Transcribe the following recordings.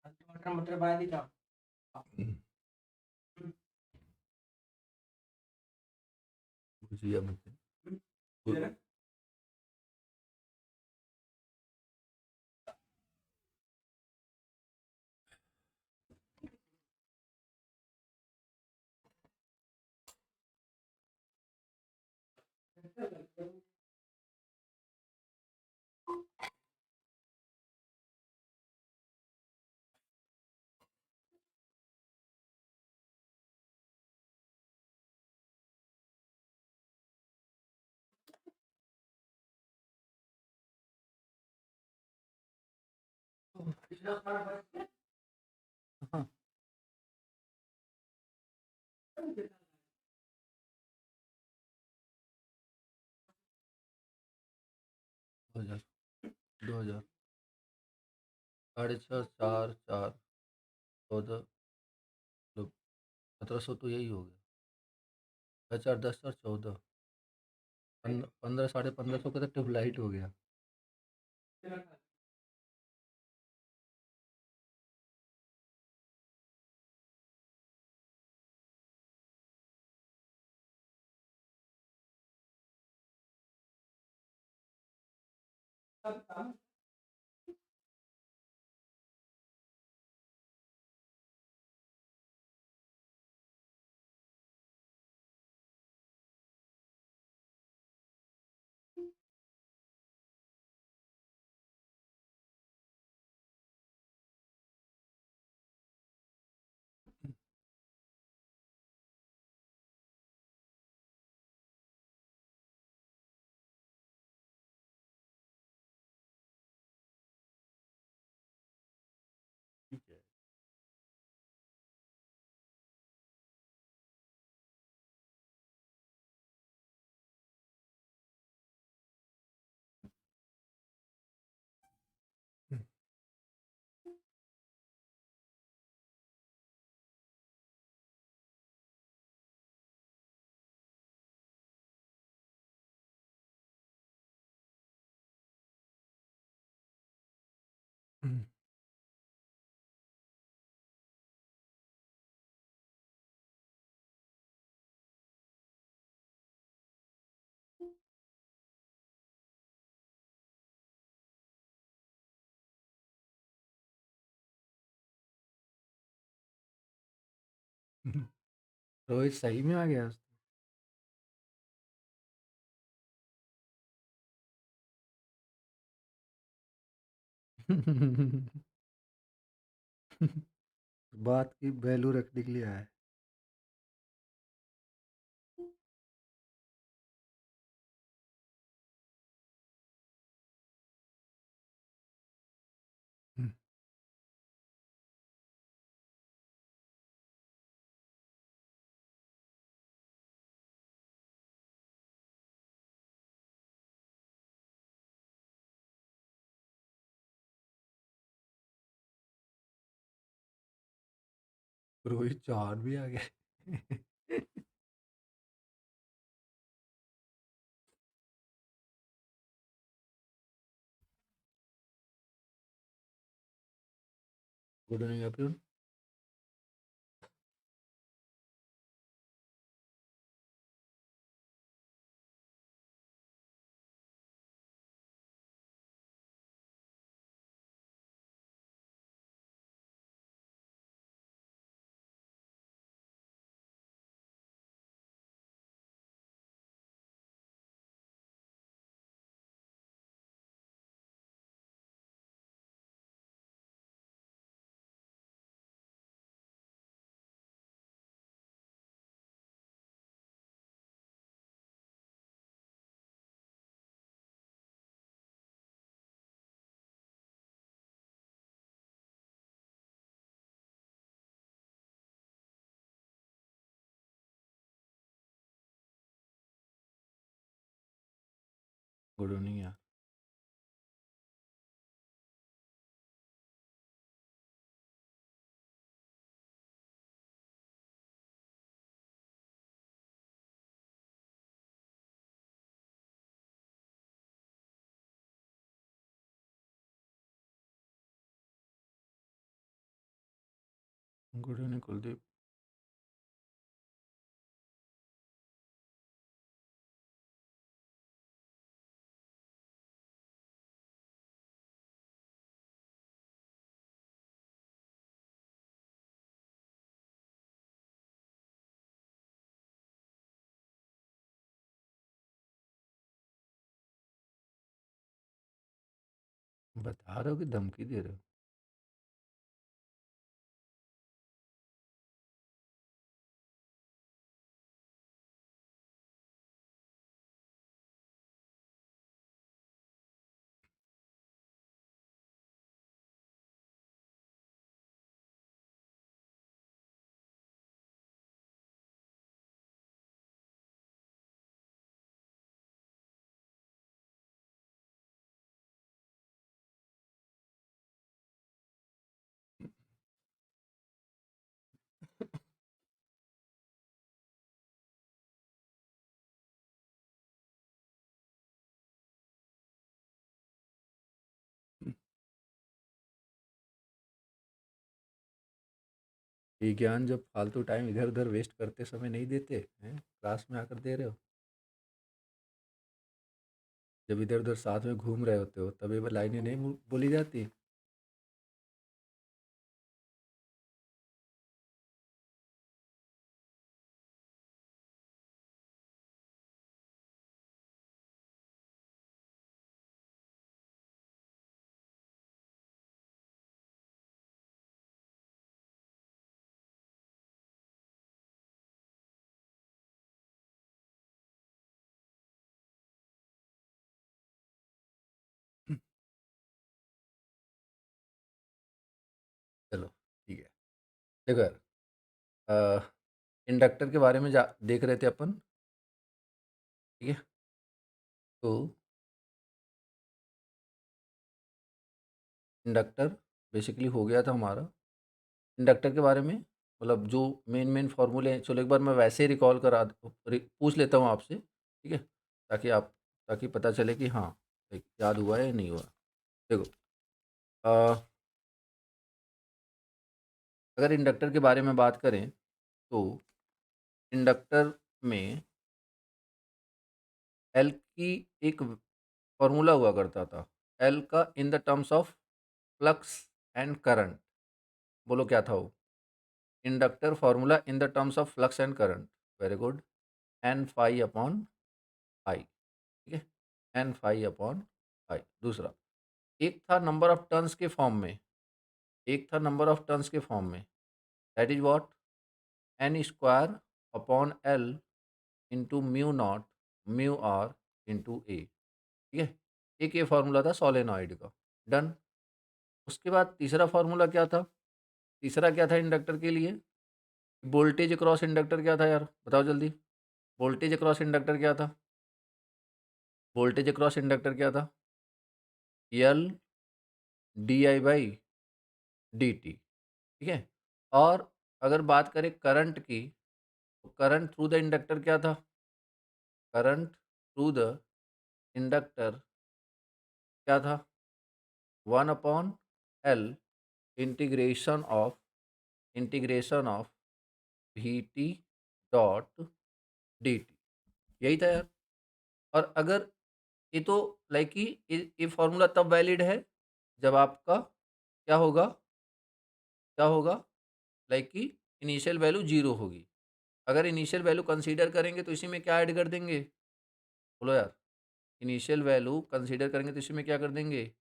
टमाटर मटर बाद ही था। भुजिया बनते इधर हाँ 2000 2000 साढ़े छः चार चार 14 मतलब 1700 तो यही हो गया। 4 4 10 4 14 15 साढ़े 1500 का तो ट्यूबलाइट हो गया। ठीक है। रोहित सही में आ गया। बात की वैल्यू रखने के लिए आया है। रोहित चौहान भी आ गया। Good evening everyone. Good evening यार। Good evening Kuldeep. बता रहे हो कि धमकी दे रहे हो? ये ज्ञान जब फालतू टाइम इधर उधर वेस्ट करते समय नहीं देते हैं, क्लास में आकर दे रहे हो। जब इधर उधर साथ में घूम रहे होते हो तब ये लाइनें नहीं बोली जाती। चलो ठीक है। देखो यार, इंडक्टर के बारे में देख रहे थे अपन। ठीक है, तो इंडक्टर बेसिकली हो गया था हमारा। इंडक्टर के बारे में मतलब जो मेन मेन फार्मूले हैं, चलो एक बार मैं वैसे ही रिकॉल पूछ लेता हूँ आपसे। ठीक है, ताकि पता चले कि हाँ याद हुआ है या नहीं हुआ। देखो, अ, अगर इंडक्टर के बारे में बात करें तो इंडक्टर में एल की एक फॉर्मूला हुआ करता था। एल का in the terms of flux and current. बोलो क्या था वो? Inductor formula in the terms of flux and current. Very good. N phi upon I. ठीक है, एन फाई अपॉन आई। दूसरा एक था नंबर ऑफ टर्न्स के फॉर्म में, एक था नंबर ऑफ टर्न्स के फॉर्म में। That is what? N square upon L into mu naught mu R into A. ठीक है, एक ये फार्मूला था सोलेनॉइड का। डन। उसके बाद तीसरा फार्मूला क्या था? तीसरा क्या था इंडक्टर के लिए? वोल्टेज अक्रॉस इंडक्टर क्या था यार, बताओ जल्दी। वोल्टेज अक्रॉस इंडक्टर क्या था? वोल्टेज अक्रॉस इंडक्टर क्या था? L D I by D T. ठीक है, और अगर बात करें करंट की, तो करंट थ्रू द इंडक्टर क्या था? करंट थ्रू द इंडक्टर क्या था? 1 upon L integration of V T dot D T, यही था यार। और अगर ये तो लाइक कि ये फॉर्मूला तब वैलिड है जब आपका क्या होगा, क्या होगा, लाइक कि इनिशियल वैल्यू जीरो होगी। अगर इनिशियल वैल्यू कंसीडर करेंगे तो इसी में क्या ऐड कर देंगे, बोलो यार। इनिशियल वैल्यू कंसीडर करेंगे तो इसी में क्या कर देंगे,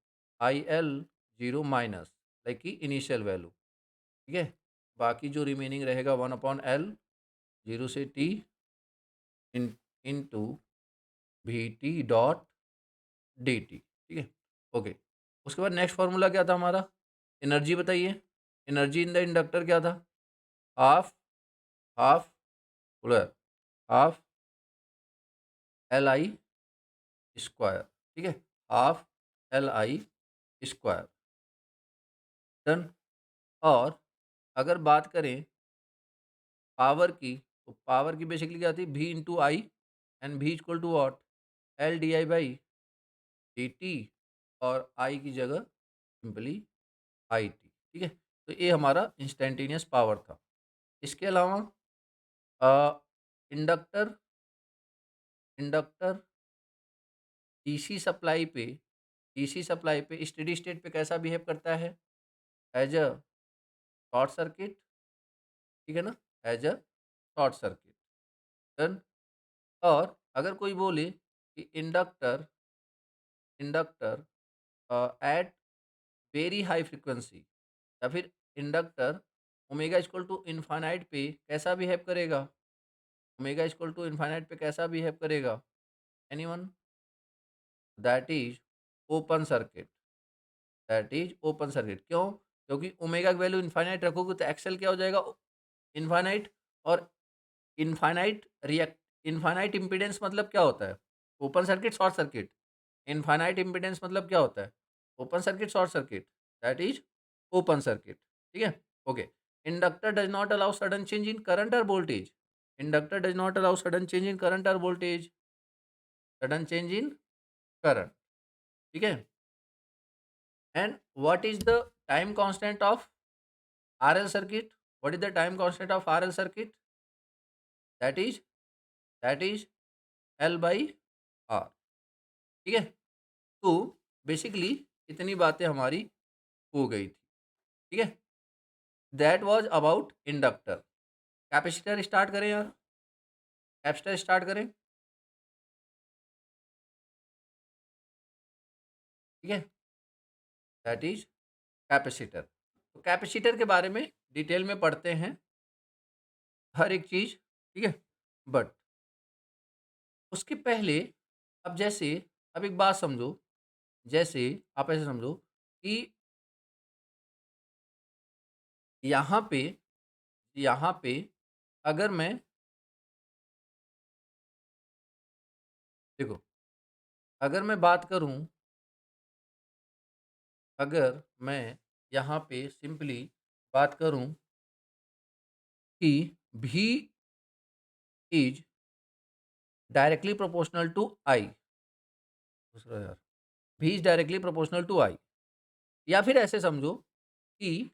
I L zero minus like कि इनिशियल वैल्यू, ठीक है। बाकी जो रिमेनिंग रहेगा 1/L, जीरो से T into V T dot D T, ठीक है। ओके, उसके बाद नेक्स्ट फार्मूला क्या था हमारा, एनर्जी बताइए। एनर्जी इन द इंडक्टर क्या था, हाफ हाफ, बोलो यार, हाफ एल आई स्क्वायर, ठीक है, half L I square, done. और अगर बात करें पावर की, तो पावर की बेसिकली क्या थी, V into I, and V equal to what, L D I by D T, और आई की जगह सिंपली आई टी, ठीक है। तो ये हमारा इंस्टेंटेनियस पावर था। इसके अलावा इंडक्टर इंडक्टर डीसी सप्लाई पे, डीसी सप्लाई पे स्टेडी स्टेट पे कैसा बिहेव करता है, एज अ शॉर्ट सर्किट, ठीक है ना, as a short circuit, done. और अगर कोई बोले कि inductor inductor at very high frequency, या फिर inductor omega equal to infinite पे कैसा बिहेव करेगा, ओमेगा इक्वल टू इन्फानाइट पे कैसा बिहेव करेगा, anyone, that is open circuit, that is open circuit. क्यों, क्योंकि ओमेगा की वैल्यू इन्फानाइट रखोगे तो एक्सेल क्या हो जाएगा, इन्फानाइट। और इन्फानाइट रिएक्ट, इन्फानाइट इम्पीडेंस मतलब क्या होता है, open circuit short circuit. Infinite impedance मतलब क्या होता है, open circuit short circuit, that is open circuit, ठीक है। Okay, inductor does not allow sudden change in current और voltage, inductor does not allow sudden change in current और voltage, sudden change in current, ठीक है। And what is the time constant of RL circuit, what is the time constant of RL circuit, that is that is L by R, ठीक है। तो basically इतनी बातें हमारी हो गई थी, ठीक है। That was about inductor. Capacitor start करें यार, कैपेसिटर स्टार्ट करें, ठीक है, दैट इज कैपेसिटर। तो कैपेसिटर के बारे में डिटेल में पढ़ते हैं हर एक चीज़, ठीक है। बट उसके पहले, अब जैसे, अब एक बात समझो, जैसे आप ऐसे समझो कि यहाँ पे, यहाँ पे अगर मैं, देखो, अगर मैं बात करूँ, अगर मैं यहाँ पे सिंपली बात करूँ कि V is directly proportional to I, दूसरा यार, V is directly proportional to I, या फिर ऐसे समझो कि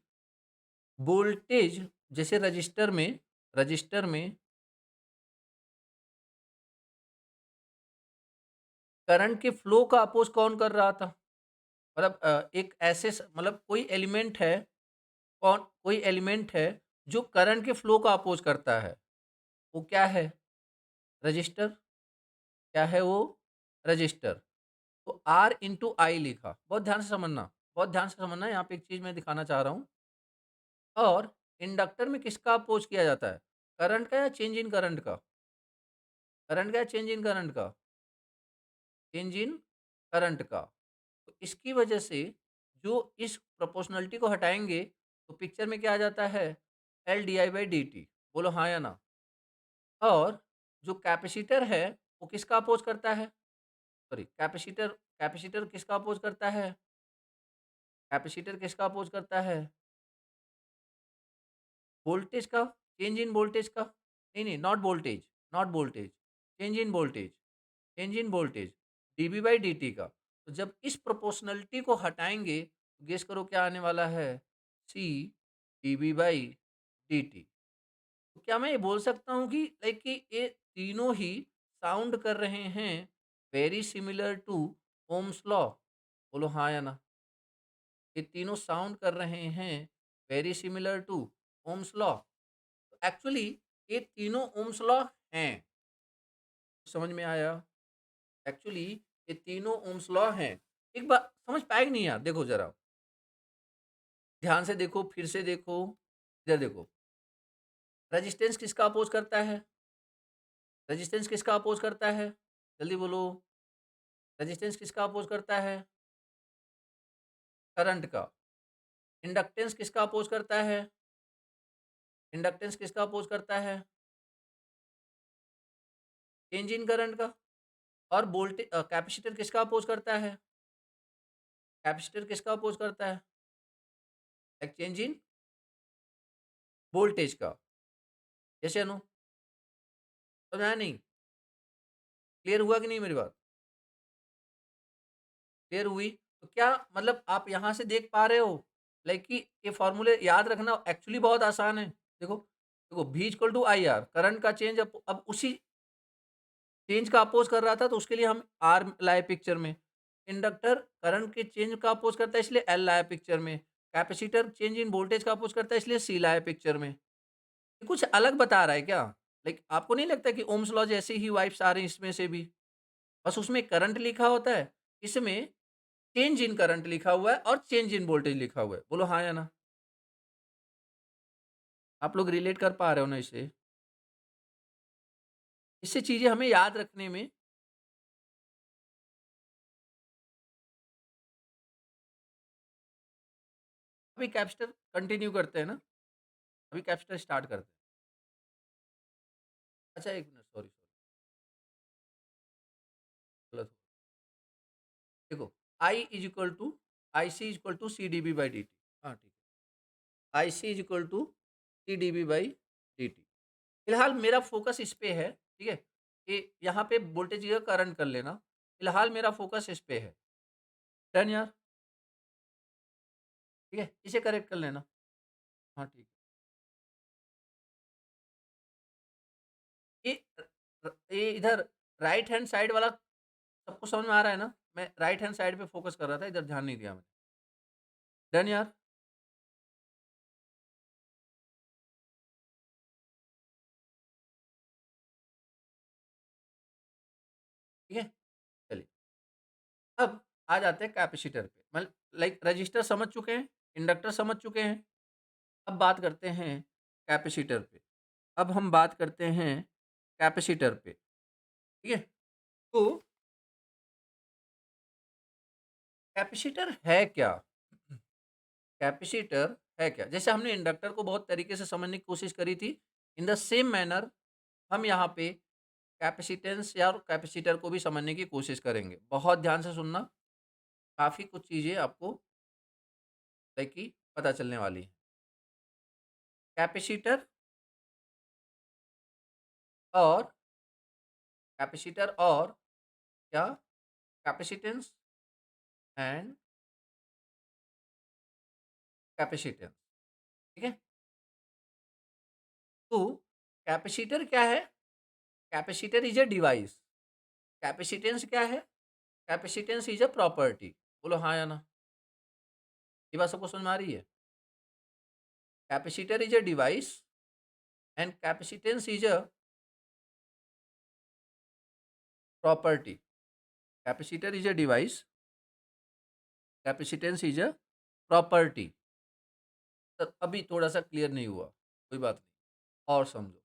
वोल्टेज, जैसे रजिस्टर में करंट के फ्लो का अपोज कौन कर रहा था, मतलब एक ऐसे मतलब कोई एलिमेंट है, कौन, कोई एलिमेंट है जो करंट के फ्लो का अपोज करता है, वो क्या है, रजिस्टर, क्या है वो, रजिस्टर। तो आर इंटू आई लिखा, बहुत ध्यान से समझना, बहुत ध्यान से समझना, यहाँ पे एक चीज मैं दिखाना चाह रहा हूँ। और इंडक्टर में किसका अपोज किया जाता है, करंट का या चेंज इन करंट का, करंट का या चेंज इन करंट का, चेंज इन करंट का। तो इसकी वजह से जो इस प्रोपोर्शनलिटी को हटाएंगे तो पिक्चर में क्या आ जाता है, L D I by D T, बोलो हाँ या ना। और जो कैपेसिटर है वो किसका अपोज करता है, सॉरी, कैपेसिटर, कैपेसिटर किसका अपोज करता है, कैपेसिटर किसका अपोज करता है, वोल्टेज का, चेंज इन वोल्टेज का, नहीं नहीं, not voltage, not voltage, change in voltage, change in voltage, dB by D T का। तो जब इस प्रोपोर्शनलिटी को हटाएंगे तो गेस करो क्या आने वाला है, सी डीबी बाई dt। तो क्या मैं ये बोल सकता हूँ कि लाइक कि ये तीनों ही साउंड कर रहे हैं very similar to Ohm's law? बोलो हाँ या ना? ये तीनों साउंड कर रहे हैं very similar to Ohm's law. Actually ये तीनों ओम्स लॉ हैं। समझ में आया? एक्चुअली ये तीनों ओम्स लॉ हैं। एक बात समझ पाए कि नहीं यार? देखो जरा, ध्यान से देखो, फिर से देखो, इधर देखो। रेजिस्टेंस किसका अपोज करता है? रेजिस्टेंस किसका अपोज करता है? जल्दी बोलो। रेजिस्टेंस किसका अपोज करता है? करंट का। इंडक्टेंस किसका अपोज करता है? इंडक्टेंस किसका अपोज करता है? चेंज इन करंट का। और वोल्टेज कैपेसिटर किसका अपोज करता है? कैपेसिटर किसका अपोज करता है? एक्सचेंज इन वोल्टेज का। जैसे अनु समझाया नहीं? क्लियर हुआ कि नहीं मेरी बात? क्लियर हुई? तो क्या मतलब आप यहाँ से देख पा रहे हो लाइक कि ये फॉर्मूले याद रखना एक्चुअली बहुत आसान है। देखो देखो, V equal to I R, current का चेंज अब उसी चेंज का अपोज कर रहा था तो उसके लिए हम आर लाए पिक्चर में। इंडक्टर करंट के चेंज का अपोज करता है इसलिए एल लाया पिक्चर में। कैपेसिटर चेंज इन वोल्टेज का अपोज करता है इसलिए सी लाया पिक्चर में। ये कुछ अलग बता रहा है क्या? लाइक आपको नहीं लगता कि ओम्स लॉ जैसी ही वाइब्स आ रही हैं इसमें से भी? बस उसमें करंट लिखा होता है, इसमें चेंज इन करंट लिखा हुआ है और चेंज इन वोल्टेज लिखा हुआ है। बोलो हाँ या ना? आप लोग रिलेट कर पा रहे हो ना इसे? इससे चीजें हमें याद रखने में अभी कैपेसिटर कंटिन्यू करते हैं ना? अभी कैपेसिटर स्टार्ट करते हैं। अच्छा एक मिनट, सॉरी सॉरी, गलत हुआ। देखो, I is equal to I C is equal to C D B by D T. हाँ ठीक है, I C is equal to C D B by D T. फिलहाल मेरा फोकस इस पे है, ठीक है? कि यहाँ पे वोल्टेज की जगह करंट कर लेना। फिलहाल मेरा फोकस इस पे है। डन यार? ठीक है, इसे करेक्ट कर लेना। हाँ ठीक है। ये इधर राइट हैंड साइड वाला सबको समझ में आ रहा है ना? मैं राइट हैंड साइड पे फोकस कर रहा था, इधर ध्यान नहीं दिया मैंने। डन यार? ठीक है, चलिए। अब आ जाते हैं कैपेसिटर पे। मतलब लाइक रजिस्टर समझ चुके हैं, इंडक्टर समझ चुके हैं। अब बात करते हैं कैपेसिटर पे। अब हम बात करते हैं कैपेसिटर पे, ठीक है? तो कैपेसिटर है क्या? कैपेसिटर है क्या? जैसे हमने इंडक्टर को बहुत तरीके से समझने की कोशिश करी थी, इन द सेम मैनर हम यहाँ पे कैपेसिटेंस या कैपेसिटर को भी समझने की कोशिश करेंगे। बहुत ध्यान से सुनना, काफ़ी कुछ चीज़ें आपको लाइक कि पता चलने वाली हैं। कैपेसिटर और क्या? कैपेसिटेंस एंड कैपेसिटेंस, ठीक है? तो कैपेसिटर क्या है? Capacitor is a device. Capacitance क्या है? Capacitance is a property. बोलो हाँ या ना? ये बात सबको समझ में आ रही है? Capacitor is a device and capacitance is a property. Capacitor is a device, capacitance is a property. अभी थोड़ा सा क्लियर नहीं हुआ, कोई बात नहीं, और समझो।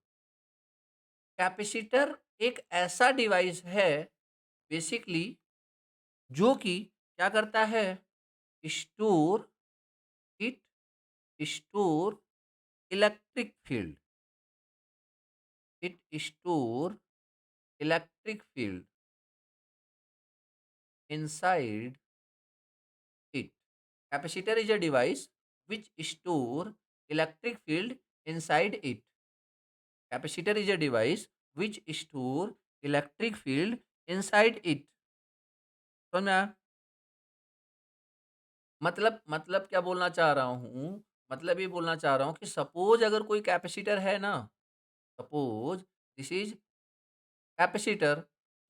कैपेसिटर एक ऐसा डिवाइस है बेसिकली जो कि क्या करता है? Store it store electric field. It store electric field inside it. Capacitor is a device which store electric field inside it. Capacitor is a device which store electric field inside it. समझ में आया? मतलब क्या बोलना चाह रहा हूँ? मतलब ये बोलना चाह रहा हूँ कि सपोज़ अगर कोई कैपेसिटर है ना, सपोज़ दिस इज़ कैपेसिटर,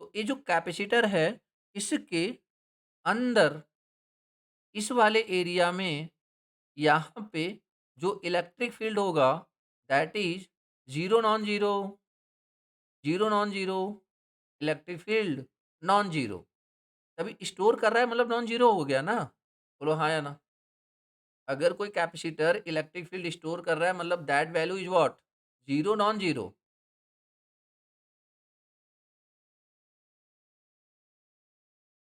तो ये जो कैपेसिटर है, इसके अंदर इस वाले एरिया में यहाँ पे जो इलेक्ट्रिक फील्ड होगा that is zero non zero, zero non zero, electric field non zero. तभी स्टोर कर रहा है मतलब नॉन ज़ीरो हो गया ना? बोलो हाँ या ना? अगर कोई कैपेसिटर इलेक्ट्रिक फील्ड स्टोर कर रहा है मतलब that value is what? Zero non zero,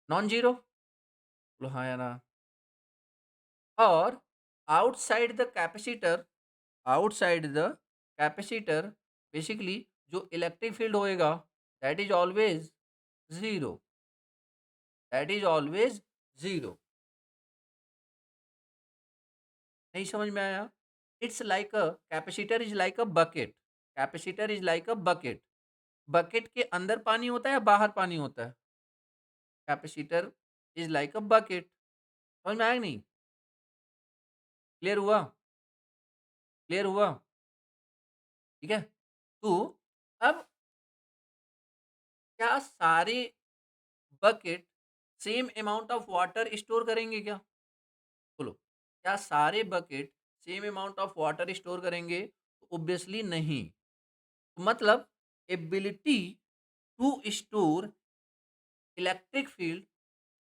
non zero? बोलो हाँ या ना? और outside the capacitor, outside the capacitor basically जो इलेक्ट्रिक फील्ड होएगा that is always zero, that is always zero. नहीं समझ में आया? It's like a capacitor is like a bucket, capacitor is like a bucket. Bucket के अंदर पानी होता है या बाहर पानी होता है? Capacitor is like a bucket. समझ में आया कि नहीं? क्लियर हुआ? क्लियर हुआ? ठीक है? तो अब क्या सारे bucket same amount of water store करेंगे क्या? बोलो, क्या सारे bucket same amount of water store करेंगे? ऑब्वियसली नहीं। मतलब ability to store electric field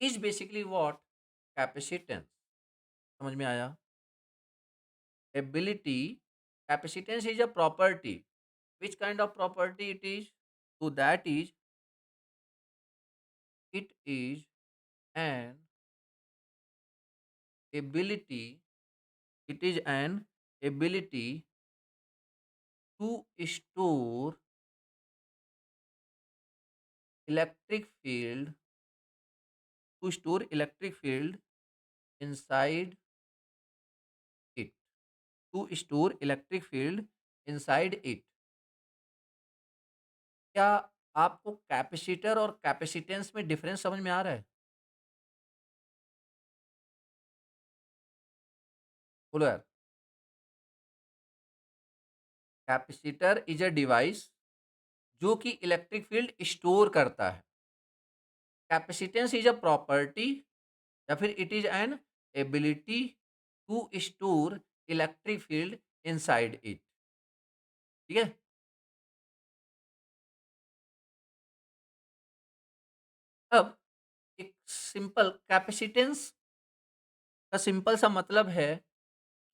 is basically what? Capacitance. समझ में आया? Ability, capacitance is a property. which kind of property it is? So that is, it is an ability, it is an ability to store electric field, to store electric field inside it, to store electric field inside it। क्या आपको capacitor और capacitance में difference समझ में आ रहा है? बोलो यार। कैपेसिटर इज अ डिवाइस जो कि इलेक्ट्रिक फील्ड स्टोर करता है। कैपेसिटेंस इज अ प्रॉपर्टी या फिर it is an ability to store electric field inside it. ठीक है? अब एक सिंपल कैपेसिटेंस का सिंपल सा मतलब है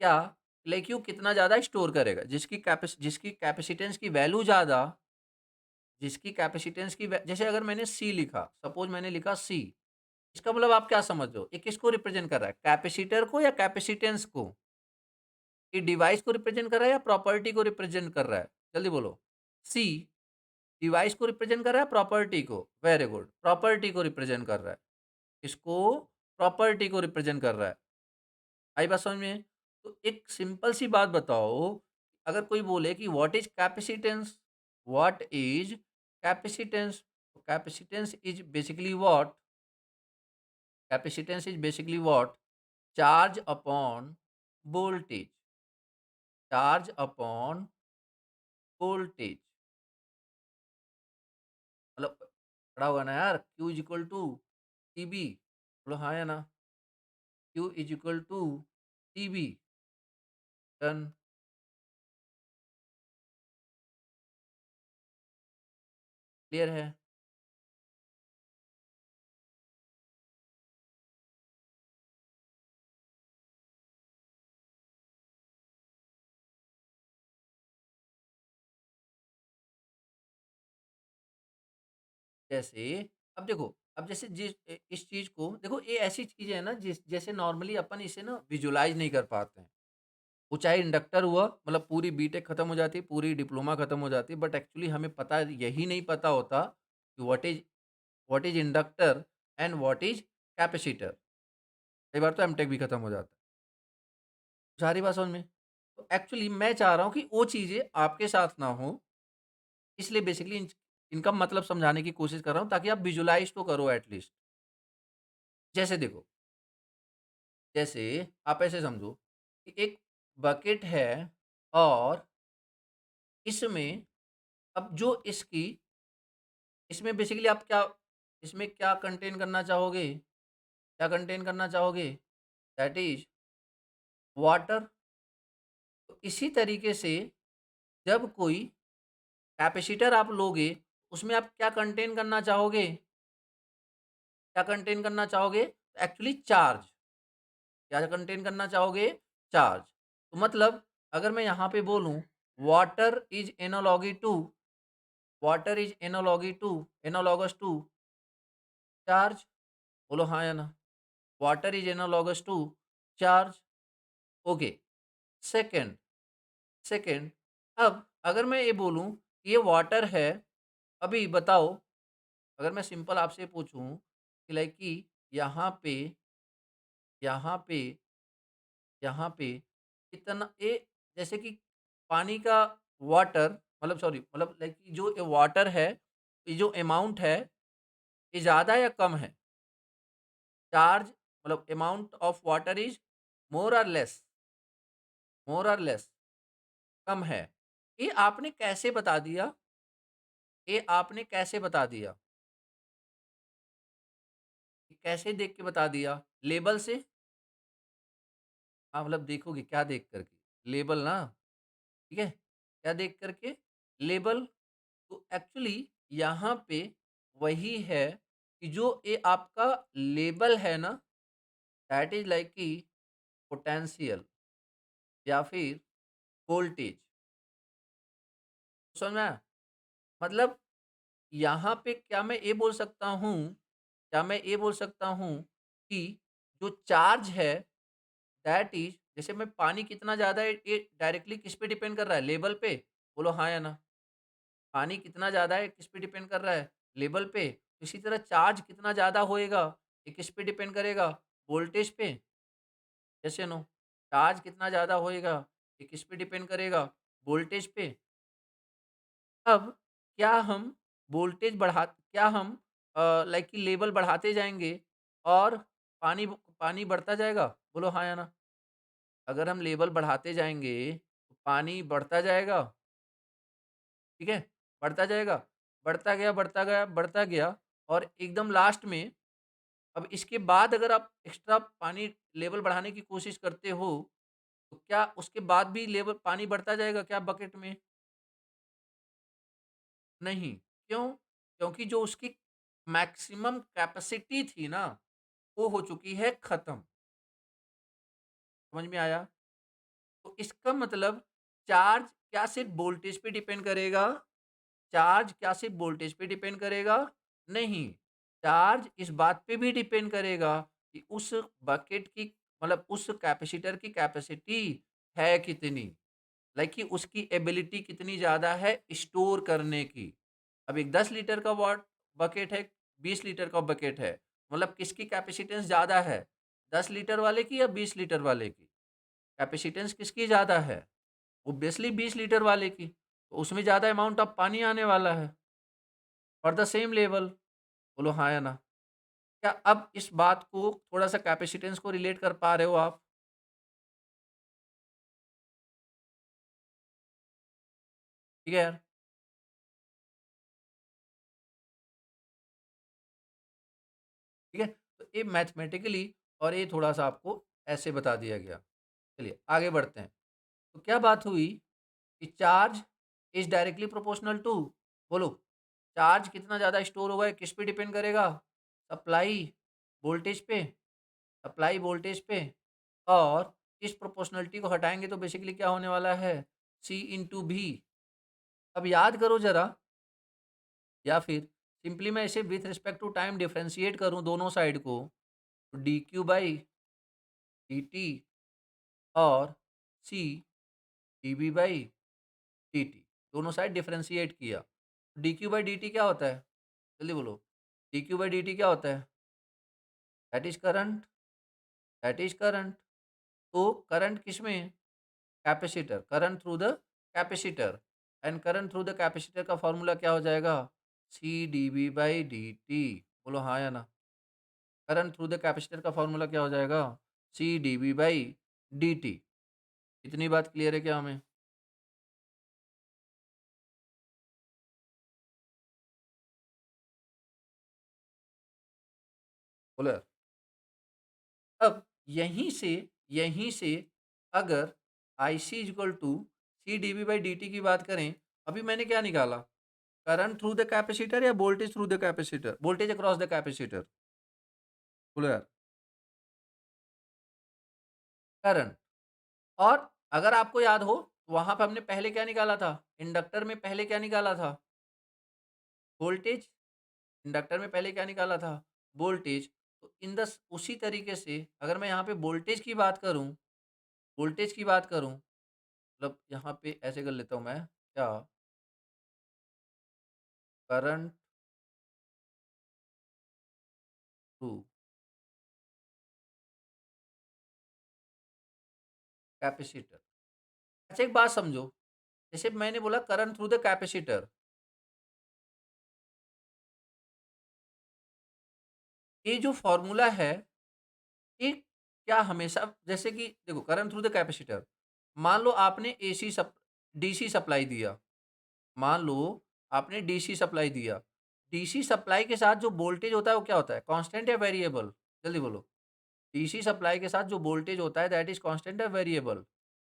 क्या? लाइक यू कितना ज़्यादा स्टोर करेगा, जिसकी कैपेसिटेंस की वैल्यू ज़्यादा, जिसकी कैपेसिटेंस की जैसे अगर मैंने सी लिखा, सपोज मैंने लिखा सी, इसका मतलब आप क्या समझ रहे हो? ये किसको रिप्रेजेंट कर रहा है, कैपेसिटर को या कैपेसिटेंस को? ये डिवाइस को रिप्रेजेंट कर रहा है या प्रॉपर्टी को रिप्रेजेंट कर रहा है? जल्दी बोलो। सी डिवाइस को रिप्रेजेंट कर रहा है, प्रॉपर्टी को? वेरी गुड, प्रॉपर्टी को रिप्रेजेंट कर रहा है। इसको प्रॉपर्टी को रिप्रेजेंट कर रहा है। आई बात समझ में? तो एक सिंपल सी बात बताओ, अगर कोई बोले कि what is capacitance, what is capacitance, capacitance is basically what? Capacitance is basically what? Charge upon voltage, charge upon voltage. मतलब पढ़ा होगा ना यार, Q is equal to TB. बोलो हाँ या ना? Q is equal to TB. Done. Clear है? जैसे अब देखो, अब जैसे इस चीज को देखो, ये ऐसी चीज है ना जैसे नॉर्मली अपन इसे ना विजुलाइज नहीं कर पाते हैं। वो चाहे इंडक्टर हुआ, मतलब पूरी बीटेक खत्म हो जाती, पूरी डिप्लोमा खत्म हो जाती, बट एक्चुअली हमें पता यही नहीं पता होता कि what is inductor and what is capacitor. कई बार तो एमटेक भी खत्म हो जाता है। सारी बात समझ में? तो एक्चुअली मैं चाह रहा हूँ कि वो चीज़ें आपके साथ ना हो, इसलिए बेसिकली इनका मतलब समझाने की कोशिश कर रहा हूँ ताकि आप विजुलाइज तो करो एटलीस्ट। जैसे देखो, जैसे आप ऐसे समझो कि एक बकेट है और इसमें अब जो इसमें बेसिकली आप क्या इसमें क्या कंटेन करना चाहोगे? क्या कंटेन करना चाहोगे? That is water. तो इसी तरीके से जब कोई कैपेसिटर आप लोगे, उसमें आप क्या कंटेन करना चाहोगे? क्या कंटेन करना चाहोगे? Actually charge. क्या कंटेन करना चाहोगे? चार्ज। तो मतलब अगर मैं यहाँ पे बोलूँ water is analogy to water is analogous to charge. बोलो हाँ या ना? Water is analogous to charge. Okay. Second second अब अगर मैं ये बोलूँ ये वाटर है, अभी बताओ अगर मैं सिंपल आपसे पूछूँ कि लाइक कि यहाँ पे यहाँ पे यहाँ पे कितना ये जैसे कि पानी का वाटर मतलब सॉरी मतलब लाइक कि जो ये वाटर है, ये जो अमाउंट है, ये ज़्यादा या कम है? चार्ज मतलब amount of water is more और लेस कम है। ये आपने कैसे बता दिया? ये आपने कैसे बता दिया? कैसे देख के बता दिया? लेबल से? हाँ, मतलब देखोगे क्या देख कर के? लेबल ना, ठीक है? क्या देख कर के? लेबल। तो एक्चुअली यहाँ पे वही है कि जो ये आपका लेबल है ना, दैट इज़ लाइक कि पोटेंशियल या फिर वोल्टेज। समझ में आया? मतलब यहाँ पे क्या मैं ये बोल सकता हूँ कि जो चार्ज है दैट इज़ जैसे मैं पानी कितना ज़्यादा है ये डायरेक्टली किस पे डिपेंड कर रहा है? लेवल पे? बोलो हाँ या ना? पानी कितना ज़्यादा है किस पे डिपेंड कर रहा है? लेवल पे। इसी तरह चार्ज कितना ज़्यादा होएगा, ये किस पे डिपेंड करेगा? वोल्टेज पे। यस या नो? चार्ज कितना ज़्यादा होएगा, ये किस पे डिपेंड करेगा? वोल्टेज पे। अब क्या हम क्या हम लाइक कि लेवल बढ़ाते जाएँगे और पानी बढ़ता जाएगा? बोलो हाँ या ना? अगर हम लेवल बढ़ाते जाएँगे, तो पानी बढ़ता जाएगा, ठीक है? बढ़ता जाएगा, बढ़ता गया और एकदम लास्ट में अब इसके बाद अगर आप एक्स्ट्रा पानी लेवल बढ़ाने की कोशिश करते हो, तो क्या उसके बाद भी लेवल पानी बढ़ता जाएगा क्या बकेट में? नहीं, क्यों? क्योंकि जो उसकी मैक्सिमम कैपेसिटी थी ना, वो हो चुकी है खत्म। समझ में आया? तो इसका मतलब चार्ज क्या सिर्फ़ वोल्टेज पे डिपेंड करेगा? चार्ज क्या सिर्फ़ वोल्टेज पे डिपेंड करेगा? नहीं, चार्ज इस बात पे भी डिपेंड करेगा कि उस बकेट की मतलब उस कैपेसिटर की कैपेसिटी है कितनी? लाइक कि उसकी एबिलिटी कितनी ज़्यादा है स्टोर करने की। अब एक 10 लीटर का बकेट है, 20 लीटर का बकेट है, मतलब किसकी कैपेसिटेंस ज़्यादा है? 10 लीटर वाले की या 20 लीटर वाले की? कैपेसिटेंस किसकी ज़्यादा है? ऑब्वियसली 20 लीटर वाले की। तो उसमें ज़्यादा अमाउंट ऑफ पानी आने वाला है फॉर द सेम लेवल। बोलो हाँ या ना? क्या अब इस बात को थोड़ा-सा कैपेसिटेंस को रिलेट कर पा रहे हो आप? ठीक है यार? ठीक है? तो ये मैथमेटिकली और ये थोड़ा-सा आपको ऐसे बता दिया गया। चलिए आगे बढ़ते हैं। तो क्या बात हुई कि charge is directly proportional to बोलो, चार्ज कितना ज़्यादा स्टोर होगा ये किस पे डिपेंड करेगा? सप्लाई वोल्टेज पे सप्लाई वोल्टेज पे और इस प्रोपोर्शनैलिटी को हटाएँगे तो बेसिकली क्या होने वाला है? C into V। अब याद करो ज़रा या फिर सिंपली मैं इसे with respect to time differentiate करूँ दोनों साइड को, तो dq बाई dt और C dv बाई dt दोनों साइड डिफरेंशिएट किया। dq बाई dt क्या होता है? जल्दी बोलो। dq बाई dt क्या होता है? That is current that is current. तो करंट किसमें? Capacitor current through the capacitor and current through the capacitor का फॉर्मूला क्या हो जाएगा? C D B by D T. बोलो हाँ या ना? करंट थ्रू द कैपेसिटर का फॉर्मूला क्या हो जाएगा? C D B by D T. इतनी बात क्लियर है क्या हमें? बोला। अब यहीं से अगर I C equal to C D B by D T की बात करें, अभी मैंने क्या निकाला? करंट थ्रू द कैपेसिटर या voltage through the capacitor, voltage across the capacitor? बोलो यार। करंट। और अगर आपको याद हो तो वहां पे हमने पहले क्या निकाला था? इंडक्टर में पहले क्या निकाला था? वोल्टेज। इंडक्टर में पहले क्या निकाला था? वोल्टेज। तो इन द उसी तरीके से अगर मैं यहाँ पे वोल्टेज की बात करूँ, वोल्टेज की बात करूँ, मतलब यहाँ पे ऐसे कर लेता हूँ मैं, क्या? Current through capacitor. अच्छा एक बात समझो, जैसे मैंने बोला करंट थ्रू द कैपेसिटर, ये जो फॉर्मूला है, ये क्या हमेशा, जैसे कि देखो करंट थ्रू द कैपेसिटर, मान लो आपने एसी सप डीसी सप्लाई दिया, मान लो आपने डीसी सप्लाई दिया, डीसी सप्लाई के साथ जो वोल्टेज होता है वो क्या होता है? कांस्टेंट या वेरिएबल? जल्दी बोलो। डीसी सप्लाई के साथ जो वोल्टेज होता है दैट इज कांस्टेंट या वेरिएबल?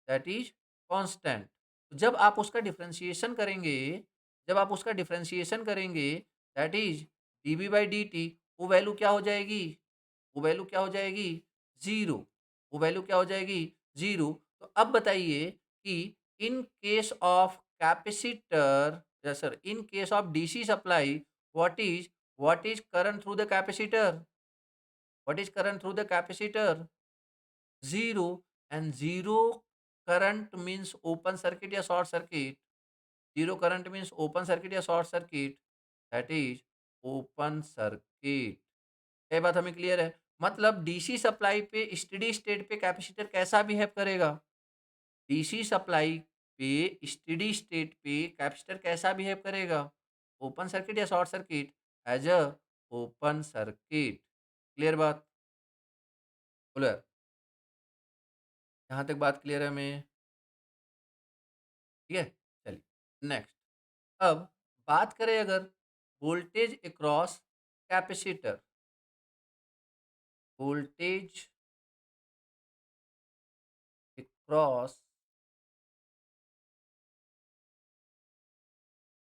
That is constant. जब आप उसका डिफरेंशिएशन करेंगे, जब आप उसका डिफरेंशिएशन करेंगे, that is dB by D T, वो वैल्यू क्या हो जाएगी? वो वैल्यू क्या हो जाएगी? ज़ीरो। वो वैल्यू क्या हो जाएगी? ज़ीरो। तो अब बताइए कि इन केस ऑफ कैपेसिटर, या sir in case of DC supply, what is current through the capacitor? What is current through the capacitor? Zero. And zero current means open circuit या short circuit? Zero current means open circuit या short circuit? That is open circuit. ये बात हमें clear है? मतलब DC supply पे steady state पे capacitor कैसा बिहेव करेगा? डीसी सप्लाई पे स्टेडी स्टेट पे कैपेसिटर कैसा बिहेव करेगा? ओपन सर्किट या short circuit? As a open circuit. Clear बात? बोलो यार। यहाँ तक बात क्लियर है हमें? ठीक है, चलिए नेक्स्ट। अब बात करें अगर voltage across capacitor, voltage across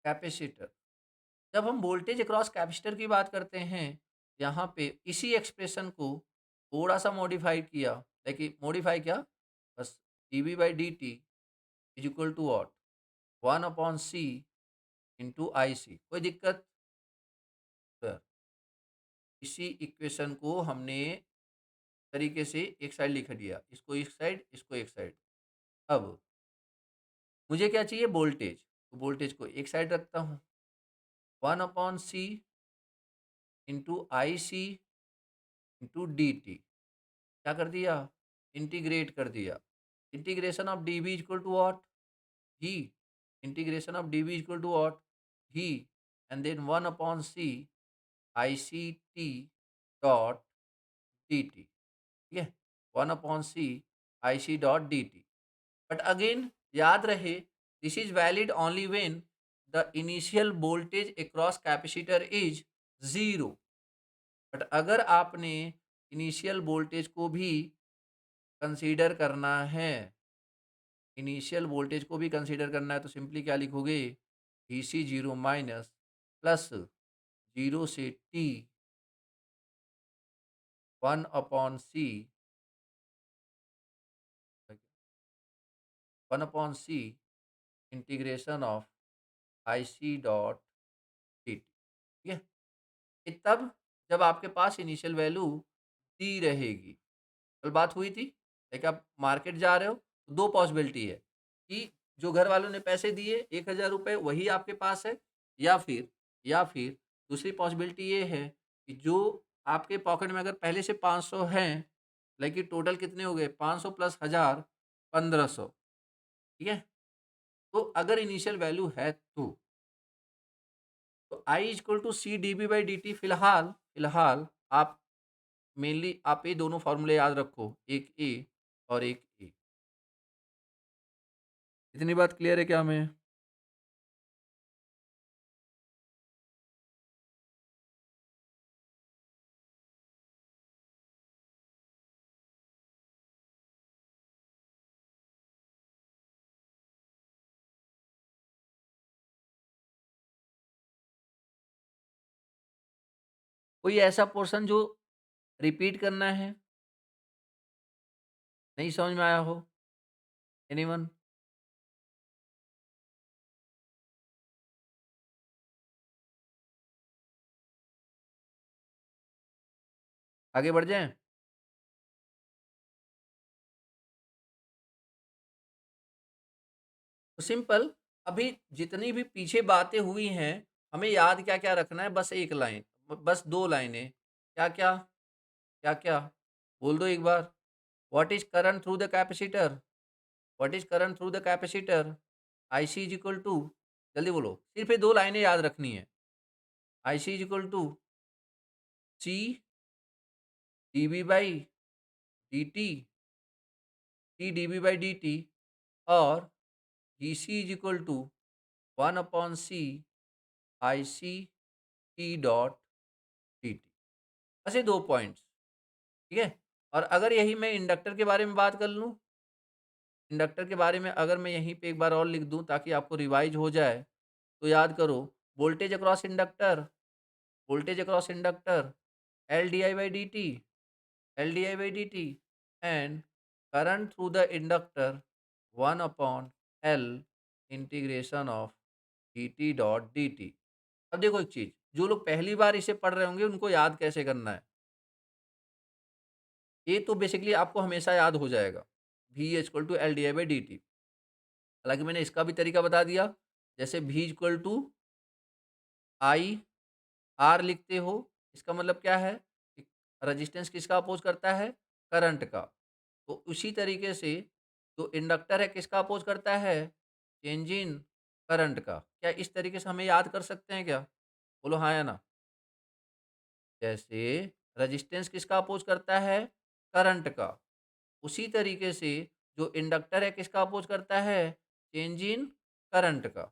capacitor, जब हम वोल्टेज अक्रॉस कैपेसिटर की बात करते हैं, यहाँ पे इसी एक्सप्रेशन को थोड़ा सा मॉडिफाई किया, देखिए मॉडिफाई क्या, बस D B by D T is equal to what? One upon C into I C. कोई दिक्कत? तो इसी इक्वेशन को हमने तरीके से एक साइड लिख दिया, इसको एक साइड, इसको एक साइड। अब मुझे क्या चाहिए? वोल्टेज। तो वोल्टेज को एक साइड रखता हूँ, one upon C into I C into D T. क्या कर दिया? इंटीग्रेट कर दिया। Integration of D B equal to what? ही। Integration of D B equal to what? ही। And then one upon C I C T dot D T. ठीक है, one upon C I C dot D T. But again याद रहे, this is valid only when the initial voltage across capacitor is zero. But अगर आपने initial voltage को भी consider करना है, इनिशियल वोल्टेज को भी कंसीडर करना है, तो सिंपली क्या लिखोगे? V C zero minus plus zero से T one upon C, one upon C integration of I C dot D T. ठीक है, ये तब जब आपके पास इनिशियल वैल्यू दी रहेगी। कल बात हुई थी, एक आप मार्केट जा रहे हो, तो दो पॉसिबिलिटी है कि जो घर वालों ने पैसे दिए 1,000 रुपये वही आपके पास है, या फिर दूसरी पॉसिबिलिटी ये है कि जो आपके पॉकेट में अगर पहले से 500 हैं, लेकिन टोटल कितने हो गए? 500 प्लस 1,000, 1,500। ठीक है, तो अगर इनिशियल वैल्यू है तो I equal to C D B by D T. फिलहाल आप मेनली आप ये दोनों फॉर्मूले याद रखो, एक ए और एक ए। इतनी बात क्लियर है क्या हमें? कोई ऐसा पोर्शन जो रिपीट करना है? नहीं समझ में आया हो? एनीवन? आगे बढ़ जाएँ? तो सिंपल, अभी जितनी भी पीछे बातें हुई हैं, हमें याद क्या-क्या रखना है? बस 1 लाइन, बस 2 लाइनें। क्या-क्या? क्या-क्या? बोल दो एक बार। What is current through the capacitor? What is current through the capacitor? IC is equal to, जल्दी बोलो। सिर्फ़ ये 2 लाइनें याद रखनी है। IC is equal to C DV by DT, C DV by DT, और DC is equal to 1 upon C IC T dot DT. बस ये 2 पॉइंट्स, ठीक है? और अगर यही मैं इंडक्टर के बारे में बात कर लूँ, इंडक्टर के बारे में अगर मैं यहीं पे एक बार और लिख दूँ ताकि आपको रिवाइज़ हो जाए, तो याद करो, voltage across inductor, voltage across inductor, L D I by D T, L D I by D T, and current through the inductor 1 upon L integration of D T dot D T. अब देखो एक चीज़, जो लोग पहली बार इसे पढ़ रहे होंगे उनको याद कैसे करना है? ये तो बेसिकली आपको हमेशा याद हो जाएगा, V equal to L D I by D T. हालाँकि मैंने इसका भी तरीका बता दिया, जैसे V equal to I R लिखते हो, इसका मतलब क्या है? कि रेजिस्टेंस किसका अपोज़ करता है? करंट का। तो उसी तरीके से जो इंडक्टर है किसका अपोज़ करता है? चेंज इन करंट का। क्या इस तरीके से हमें याद कर सकते हैं क्या? बोलो हाँ या ना? जैसे रेजिस्टेंस किसका अपोज़ करता है? करंट का। उसी तरीके से जो इंडक्टर है किसका अपोज़ करता है? चेंज इन करंट का।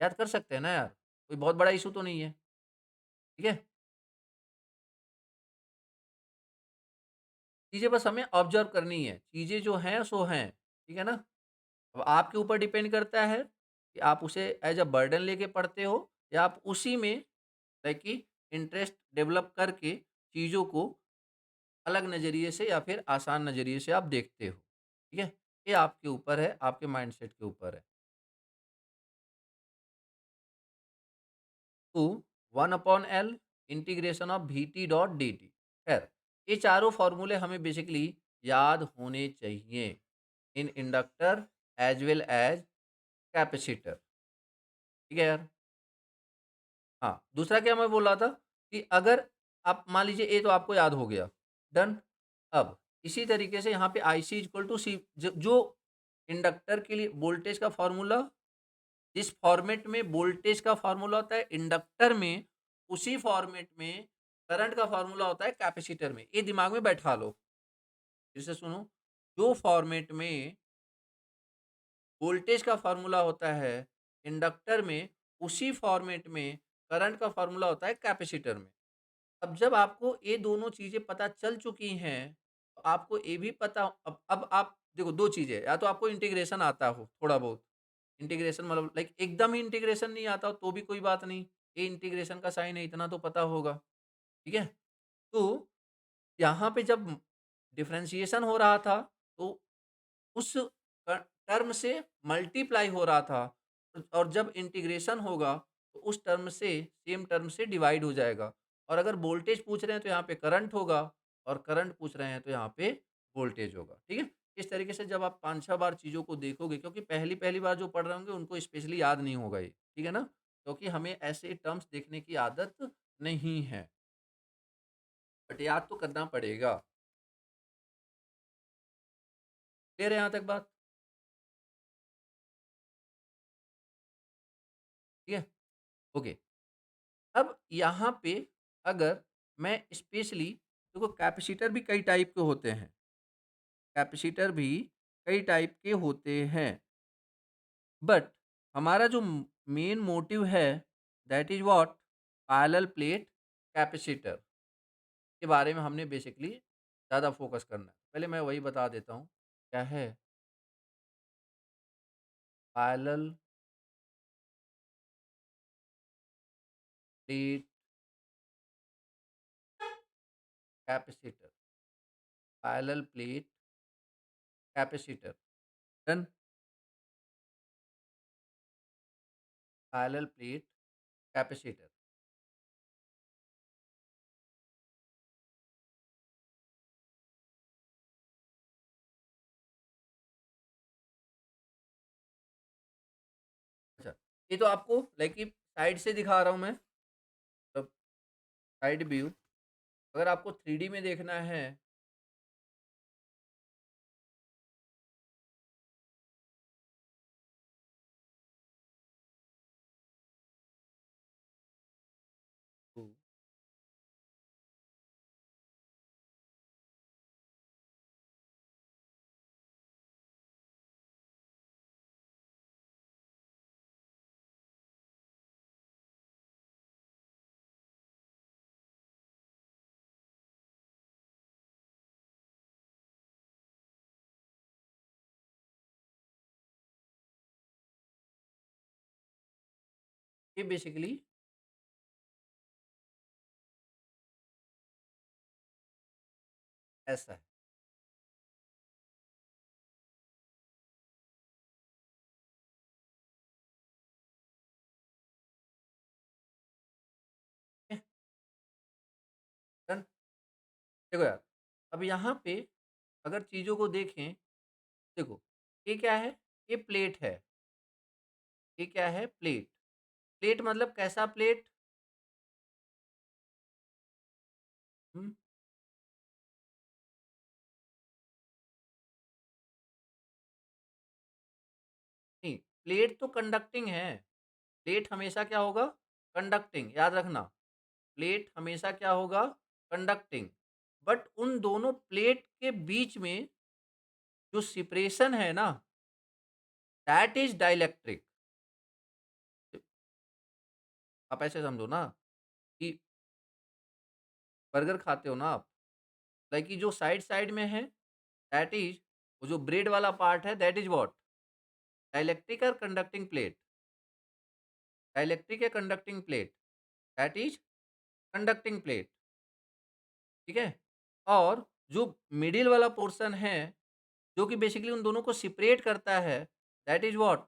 याद कर सकते हैं ना यार? कोई बहुत बड़ा इश्यू तो नहीं है, ठीक है? चीज़ें बस हमें ऑब्ज़र्व करनी है, चीज़ें जो हैं सो हैं, ठीक है ना? अब आपके ऊपर डिपेंड करता है कि आप उसे एज़ अ बर्डन लेके पढ़ते हो या आप उसी में लाइक कि इंटरेस्ट डेवलप करके चीज़ों को अलग नज़रिए से या फिर आसान नज़रिए से आप देखते हो, ठीक है? ये आपके ऊपर है, आपके माइंडसेट के ऊपर है। To 1 upon L integration of V T dot D T. खैर, ये चारों फॉर्मूले हमें बेसिकली याद होने चाहिए in inductor as well as capacitor, ठीक है यार? हाँ, दूसरा क्या मैं बोल रहा था कि अगर आप मान लीजिए ये तो आपको याद हो गया, डन। अब इसी तरीके से यहाँ पे आईसी इक्वल टू सी, जो इंडक्टर के लिए वोल्टेज का फॉर्मूला, जिस फॉर्मेट में वोल्टेज का फॉर्मूला होता है इंडक्टर में, उसी फॉर्मेट में करंट का फॉर्मूला होता है कैपेसिटर में। ये दिमाग में बैठा लो, फिर से सुनो। जो फॉर्मेट में वोल्टेज का फॉर्मूला होता है इंडक्टर में, उसी फॉर्मेट में करंट का फॉर्मूला होता है कैपेसिटर में। अब जब आपको ये दोनों चीज़ें पता चल चुकी हैं, तो आपको ये भी पता, अब आप देखो 2 चीज़ें, या तो आपको इंटीग्रेशन आता हो थोड़ा बहुत, इंटीग्रेशन मतलब लाइक एकदम ही इंटीग्रेशन नहीं आता हो तो भी कोई बात नहीं, ये इंटीग्रेशन का साइन है इतना तो पता होगा, ठीक है? तो यहाँ पे जब डिफरेंशिएशन हो रहा था, तो उस टर्म से मल्टीप्लाई हो रहा था, और जब इंटीग्रेशन होगा तो उस टर्म से सेम टर्म से डिवाइड हो जाएगा। और अगर वोल्टेज पूछ रहे हैं तो यहाँ पे करंट होगा, और करंट पूछ रहे हैं तो यहाँ पे वोल्टेज होगा, ठीक है? इस तरीके से जब आप 5-6 बार चीज़ों को देखोगे, क्योंकि पहली-पहली बार जो पढ़ रहे होंगे उनको स्पेशली याद नहीं होगा ये, ठीक है ना? क्योंकि हमें ऐसे टर्म्स देखने की आदत नहीं है, बट याद तो करना पड़ेगा। क्लियर है यहाँ तक बात? ठीक है? ओके। अब यहाँ पे अगर मैं स्पेशली, देखो कैपेसिटर भी कई टाइप के होते हैं। कैपेसिटर भी कई टाइप के होते हैं, बट हमारा जो मेन मोटिव है that is what, parallel plate capacitor के बारे में हमने बेसिकली ज़्यादा फोकस करना है। पहले मैं वही बता देता हूँ क्या है parallel plate capacitor, parallel plate capacitor, done, parallel plate capacitor. अच्छा, ये तो आपको लाइक कि साइड से दिखा रहा हूँ मैं, मतलब साइड व्यू। अगर आपको 3D में देखना है तो ये बेसिकली ऐसा है, डन। देखो यार, अब यहाँ पे अगर चीज़ों को देखें, देखो ये क्या है, ये प्लेट है, ये क्या है, प्लेट। प्लेट मतलब कैसा प्लेट? हुँ, नहीं, प्लेट तो कंडक्टिंग है। प्लेट हमेशा क्या होगा? कंडक्टिंग, याद रखना। प्लेट हमेशा क्या होगा? कंडक्टिंग। बट उन दोनों प्लेट के बीच में जो सेपरेशन है ना, दैट इज़ डाइइलेक्ट्रिक। आप ऐसे समझो ना कि बर्गर खाते हो ना आप, लाइक कि जो साइड-साइड में है, दैट इज़ वो जो ब्रेड वाला पार्ट है, दैट इज़ व्हाट? डाइइलेक्ट्रिक और कंडक्टिंग प्लेट। डाइइलेक्ट्रिक या conducting plate, that is conducting plate, ठीक है? और जो मिडिल वाला पोर्शन है, जो कि बेसिकली उन दोनों को सेपरेट करता है, that is what?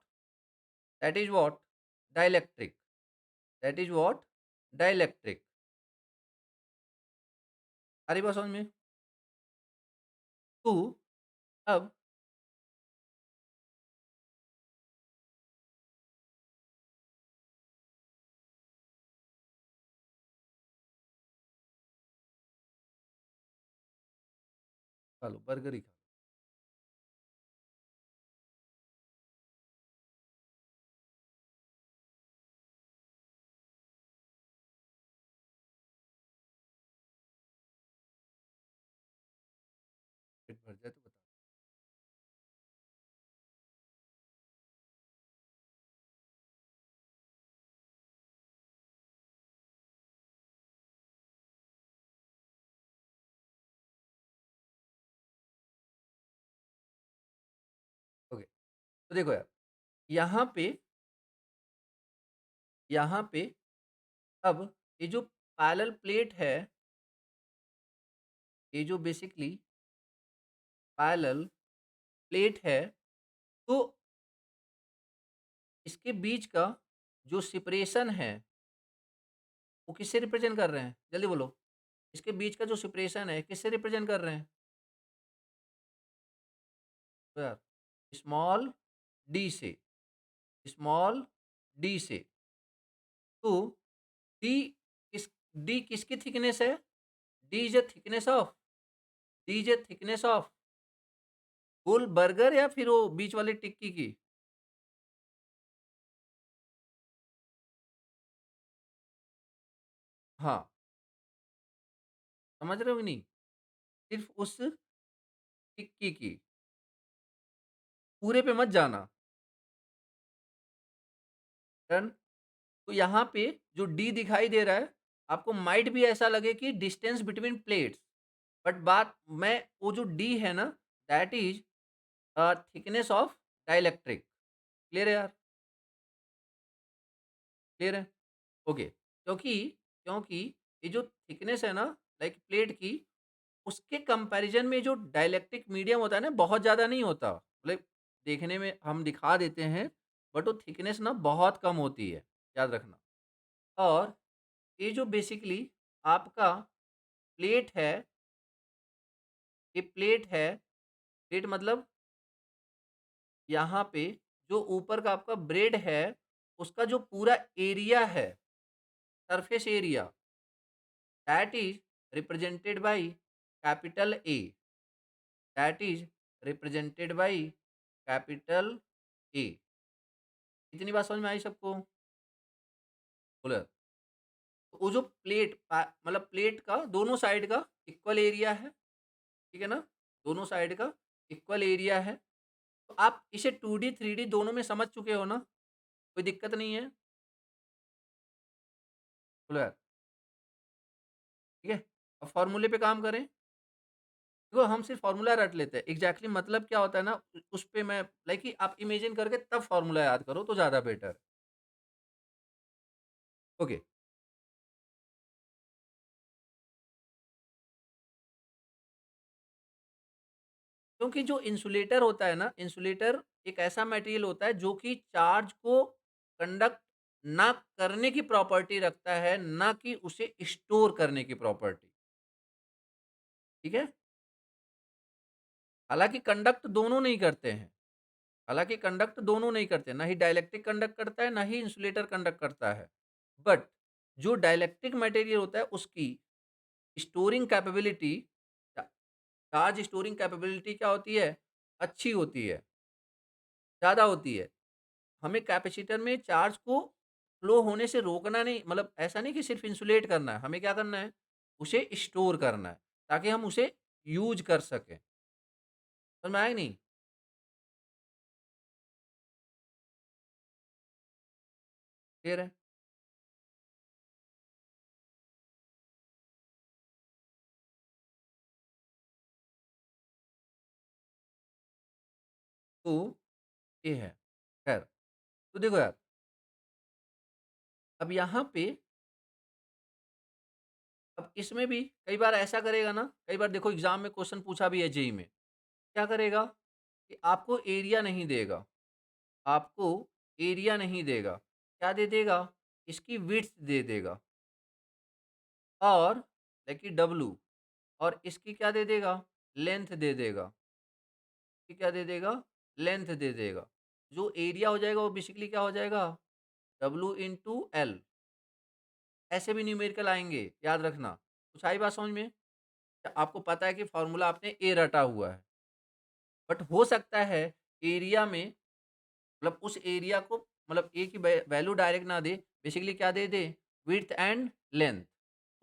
That is what? Dielectric, that is what? Dielectric. आ रही बात समझ में? तो अब खा लो, बर्गर ही खा लो। पेट भर जाए तो बता। ओके, तो देखो यार, यहाँ पे यहाँ पे अब ये जो पैरेलल प्लेट है, ये जो बेसिकली पैरेलल प्लेट है, तो इसके बीच का जो सेपरेशन है, वो किससे रिप्रेजेंट कर रहे हैं? जल्दी बोलो। इसके बीच का जो सेपरेशन है, किससे रिप्रेजेंट कर रहे हैं? तो यार, स्मॉल डी से, स्मॉल डी से। तो डी किस डी किसकी थिकनेस है? D is a thickness of, D is a thickness of whole burger या फिर वो बीच वाली टिक्की की? हाँ, समझ रहे हो कि नहीं? सिर्फ़ उस टिक्की की। पूरे पे मत जाना। डन? तो यहाँ पे जो डी दिखाई दे रहा है, आपको माइट भी ऐसा लगे कि डिस्टेंस बिटवीन प्लेट्स, बट बात मैं वो जो डी है ना, that is thickness of dielectric. Clear है यार? क्लियर है? ओके। क्योंकि क्योंकि ये जो थिकनेस है ना, लाइक प्लेट की, उसके कंपैरिजन में जो डाइलेक्ट्रिक मीडियम होता है ना, बहुत ज़्यादा नहीं होता। मतलब देखने में हम दिखा देते हैं, बट वो थिकनेस ना बहुत कम होती है, याद रखना। और ये जो बेसिकली आपका प्लेट है, ये प्लेट है, प्लेट मतलब यहाँ पे जो ऊपर का आपका ब्रेड है, उसका जो पूरा एरिया है, surface area, that is represented by capital A, that is represented by capital A. इतनी बात समझ में आई सबको? बोलो। तो वो जो मतलब प्लेट का दोनों साइड का इक्वल एरिया है, ठीक है ना? दोनों साइड का इक्वल एरिया है। तो आप इसे 2D 3D दोनों में समझ चुके हो ना? कोई दिक्कत नहीं है? बोलो यार, ठीक है? अब फ़ॉर्मूले पे काम करें। देखो हम सिर्फ़ फ़ॉर्मूला रट लेते हैं, एग्ज़ैक्टली मतलब क्या होता है ना, उस पे मैं लाइक कि आप इमेजिन करके तब फ़ॉर्मूला याद करो तो ज़्यादा बेटर। ओके, क्योंकि जो इंसुलेटर होता है ना, इंसुलेटर एक ऐसा मटेरियल होता है जो कि चार्ज को कंडक्ट ना करने की प्रॉपर्टी रखता है, ना कि उसे स्टोर करने की प्रॉपर्टी, ठीक है? हालाँकि कंडक्ट दोनों नहीं करते हैं, हालाँकि कंडक्ट दोनों नहीं करते, ना ही डाइलेक्ट्रिक कंडक्ट करता है, ना ही इंसुलेटर कंडक्ट करता है। बट जो डाइलेक्ट्रिक मटेरियल होता है उसकी storing capability, charge storing capability क्या होती है? अच्छी होती है, ज़्यादा होती है। हमें कैपेसिटर में चार्ज को फ्लो होने से रोकना नहीं, मतलब ऐसा नहीं कि सिर्फ़ इंसुलेट करना है, हमें क्या करना है? उसे स्टोर करना है, ताकि हम उसे यूज़ कर सकें। समझ में आया कि नहीं? क्लियर है? तो ये है। ख़ैर, तो देखो यार, अब यहाँ पे अब इसमें भी कई बार ऐसा करेगा ना, कई बार देखो एग्ज़ाम में क्वेश्चन पूछा भी है जेईई में, क्या करेगा? कि आपको एरिया नहीं देगा, आपको एरिया नहीं देगा, क्या दे देगा? इसकी विड्थ दे देगा और देखिए डब्लू, और इसकी क्या दे देगा? लेंथ दे देगा। इसकी क्या दे देगा? लेंथ दे देगा। जो एरिया हो जाएगा वो बेसिकली क्या हो जाएगा? W into L. ऐसे भी न्यूमेरिकल आएँगे, याद रखना। कुछ आई बात समझ में? आपको पता है कि फ़ॉर्मूला आपने ए रटा हुआ है, बट हो सकता है एरिया में, मतलब उस एरिया को, मतलब ए की वैल्यू डायरेक्ट ना दे, बेसिकली क्या दे दे? Width and length.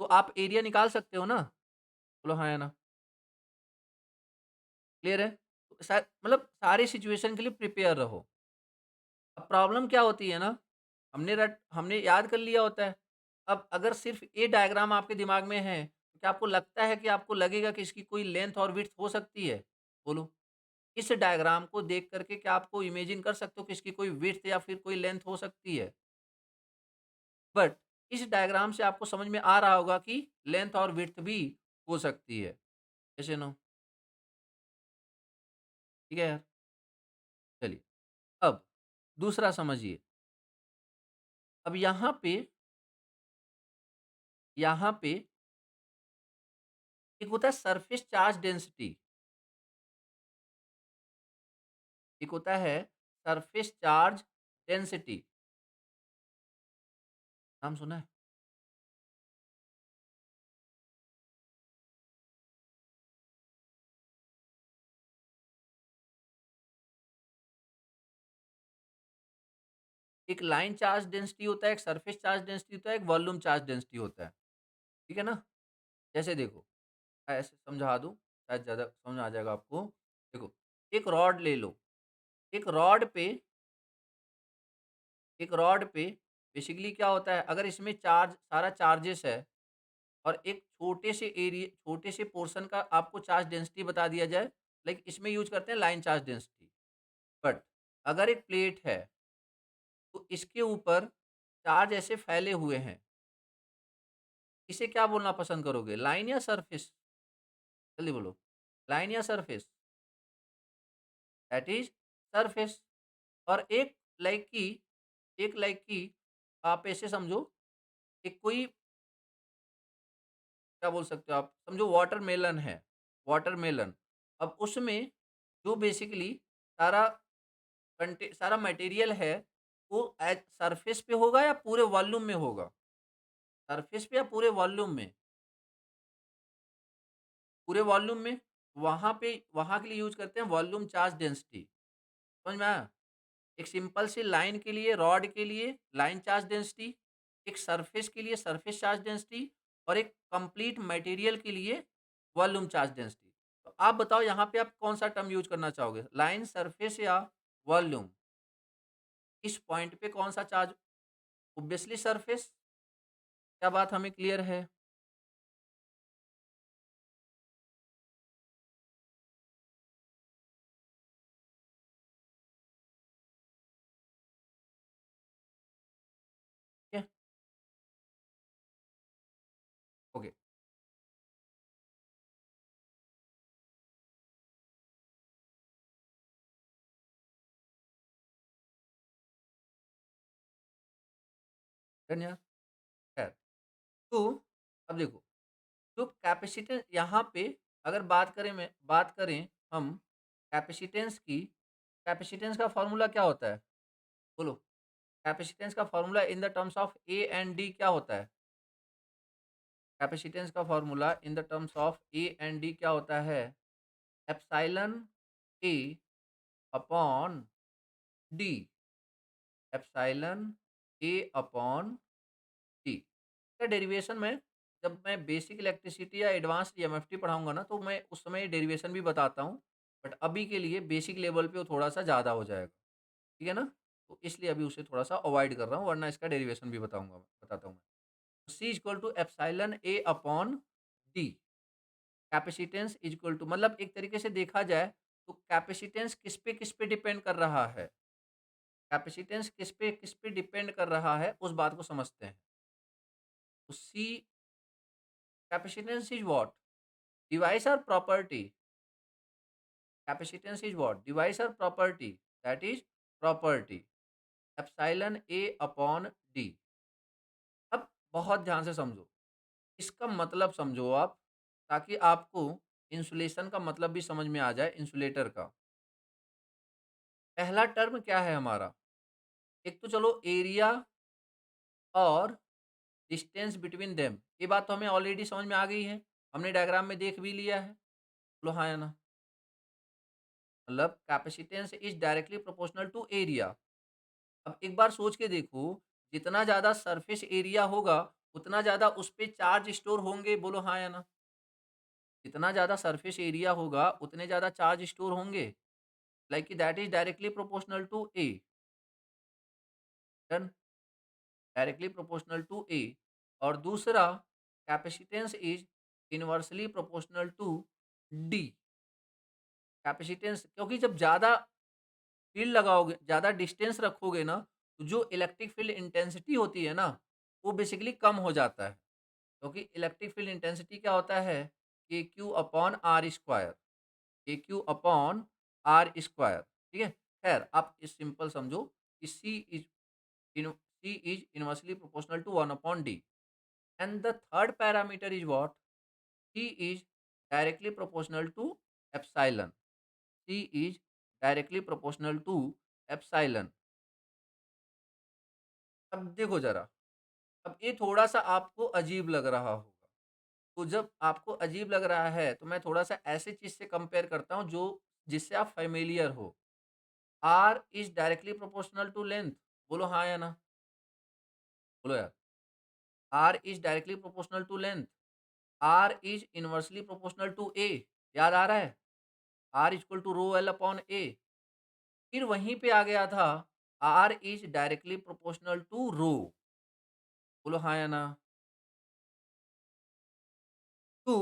तो आप एरिया निकाल सकते हो ना? बोलो हाँ या ना? क्लियर है? तो मतलब सारे सिचुएशन के लिए प्रिपेयर रहो। अब प्रॉब्लम क्या होती है ना, हमने याद कर लिया होता है। अब अगर सिर्फ़ ये डायग्राम आपके दिमाग में है, तो क्या आपको लगता है कि आपको लगेगा कि इसकी कोई लेंथ और विड्थ हो सकती है? बोलो। इस डायग्राम को देख कर के क्या आपको इमेजिन कर सकते हो कि इसकी कोई विड्थ या फिर कोई लेंथ हो सकती है? बट इस डायग्राम से आपको समझ में आ रहा होगा कि लेंथ और विड्थ भी हो सकती है। यस या नो? ठीक है यार? चलिए, अब दूसरा समझिए। अब यहाँ पे एक होता है सरफेस चार्ज डेंसिटी, एक होता है सरफेस चार्ज डेंसिटी। नाम सुना है? एक लाइन चार्ज डेंसिटी होता है, एक सरफेस चार्ज डेंसिटी होता है, एक वॉल्यूम चार्ज डेंसिटी होता है। ठीक है ना? जैसे देखो, मैं ऐसे समझा दूँ, शायद ज़्यादा समझ में आ जाएगा आपको। देखो, एक रॉड ले लो, एक रॉड पे एक रॉड पे बेसिकली क्या होता है, अगर इसमें सारा चार्जेस है और एक छोटे से पोर्शन का आपको चार्ज डेंसिटी बता दिया जाए, लाइक इसमें यूज़ करते हैं लाइन चार्ज डेंसिटी। बट अगर एक प्लेट है, तो इसके ऊपर चार्ज ऐसे फैले हुए हैं, इसे क्या बोलना पसंद करोगे, लाइन या सरफेस? जल्दी बोलो, लाइन या सरफेस? That is surface. और एक लाइक की आप ऐसे समझो, एक कोई क्या बोल सकते हो आप, समझो वाटरमेलन है, वाटरमेलन। अब उसमें जो बेसिकली सारा सारा मटेरियल है, वो एज सरफेस पे होगा या पूरे वॉल्यूम में होगा? सरफेस पे या पूरे वॉल्यूम में? पूरे वॉल्यूम में। वहाँ के लिए यूज़ करते हैं वॉल्यूम चार्ज डेंसिटी। समझ में आया? एक सिंपल सी लाइन के लिए, रॉड के लिए लाइन चार्ज डेंसिटी, एक सरफेस के लिए सरफेस चार्ज डेंसिटी और एक कंप्लीट मटेरियल के लिए वॉल्यूम चार्ज डेंसिटी। तो आप बताओ यहाँ पे आप कौन-सा टर्म यूज़ करना चाहोगे? लाइन, सरफेस या वॉल्यूम? इस पॉइंट पे कौन-सा चार्ज? Obviously surface. क्या बात हमें क्लियर है? ठीक है? ओके, डन यार? खैर, तो अब देखो, जो कैपेसिटेंस यहाँ पे अगर बात करें हम कैपेसिटेंस की, कैपेसिटेंस का फ़ॉर्मूला क्या होता है? बोलो, कैपेसिटेंस का formula in the terms of A and D क्या होता है? कैपेसिटेंस का formula in the terms of A and D क्या होता है? एप्सिलॉन ए अपॉन डी, एप्सिलॉन ए अपॉन डी। इसका डेरिवेशन में जब मैं बेसिक इलेक्ट्रिसिटी या एडवांस्ड ईएमएफटी पढ़ाऊँगा ना, तो मैं उस समय डेरिवेशन भी बताता हूँ। बट अभी के लिए बेसिक लेवल पे वो थोड़ा-सा ज़्यादा हो जाएगा, ठीक है ना? तो इसलिए अभी उसे थोड़ा-सा अवॉइड कर रहा हूँ, वरना इसका डेरिवेशन भी बताता हूँ मैं। C equal to epsilon A upon D। Capacitance equal to, मतलब एक तरीके से देखा जाए तो कैपेसिटेंस किस पे डिपेंड कर रहा है? कैपेसिटेंस किस पे डिपेंड कर रहा है, उस बात को समझते हैं। तो C capacitance is what? Device और property. Capacitance is what? Device or property? That is property. Epsilon A upon D. अब बहुत ध्यान से समझो, इसका मतलब समझो आप, ताकि आपको इंसुलेशन का मतलब भी समझ में आ जाए, इंसुलेटर का। पहला टर्म क्या है हमारा? एक तो चलो एरिया और डिस्टेंस बिटवीन देम, ये बात तो हमें ऑलरेडी समझ में आ गई है, हमने डायग्राम में देख भी लिया है। बोलो हाँ या ना? मतलब capacitance is directly proportional to area. अब एक बार सोच के देखो, जितना ज़्यादा सरफेस एरिया होगा, उतना ज़्यादा उस पे चार्ज स्टोर होंगे, बोलो हाँ या ना? जितना ज़्यादा सरफेस एरिया होगा, उतने ज़्यादा चार्ज स्टोर होंगे, like that is directly proportional to A, done? Directly proportional to A. और दूसरा, capacitance is inversely proportional to D. Capacitance, क्योंकि जब ज़्यादा फ़ील्ड लगाओगे, ज़्यादा डिस्टेंस रखोगे ना, तो जो इलेक्ट्रिक फ़ील्ड इंटेंसिटी होती है ना, वो बेसिकली कम हो जाता है। क्योंकि इलेक्ट्रिक फील्ड इंटेंसिटी क्या होता है, K Q upon R square, K Q upon R square, ठीक है? खैर आप इस सिंपल समझो कि C is inversely proportional to one upon D. And the third parameter is what? C is directly proportional to epsilon, C is directly proportional to epsilon. अब देखो जरा, अब ये थोड़ा सा आपको अजीब लग रहा होगा, तो जब आपको अजीब लग रहा है, तो मैं थोड़ा-सा ऐसे चीज़ से कंपेयर करता हूँ जो जिससे आप फ़ैमिलियर हो। R is directly proportional to length, बोलो हाँ या ना? बोलो यार। R is directly proportional to length, R is inversely proportional to A, याद आ रहा है? R equal to rho L upon A, फिर वहीं पे आ गया था R is directly proportional to rho. बोलो हाँ या ना? तो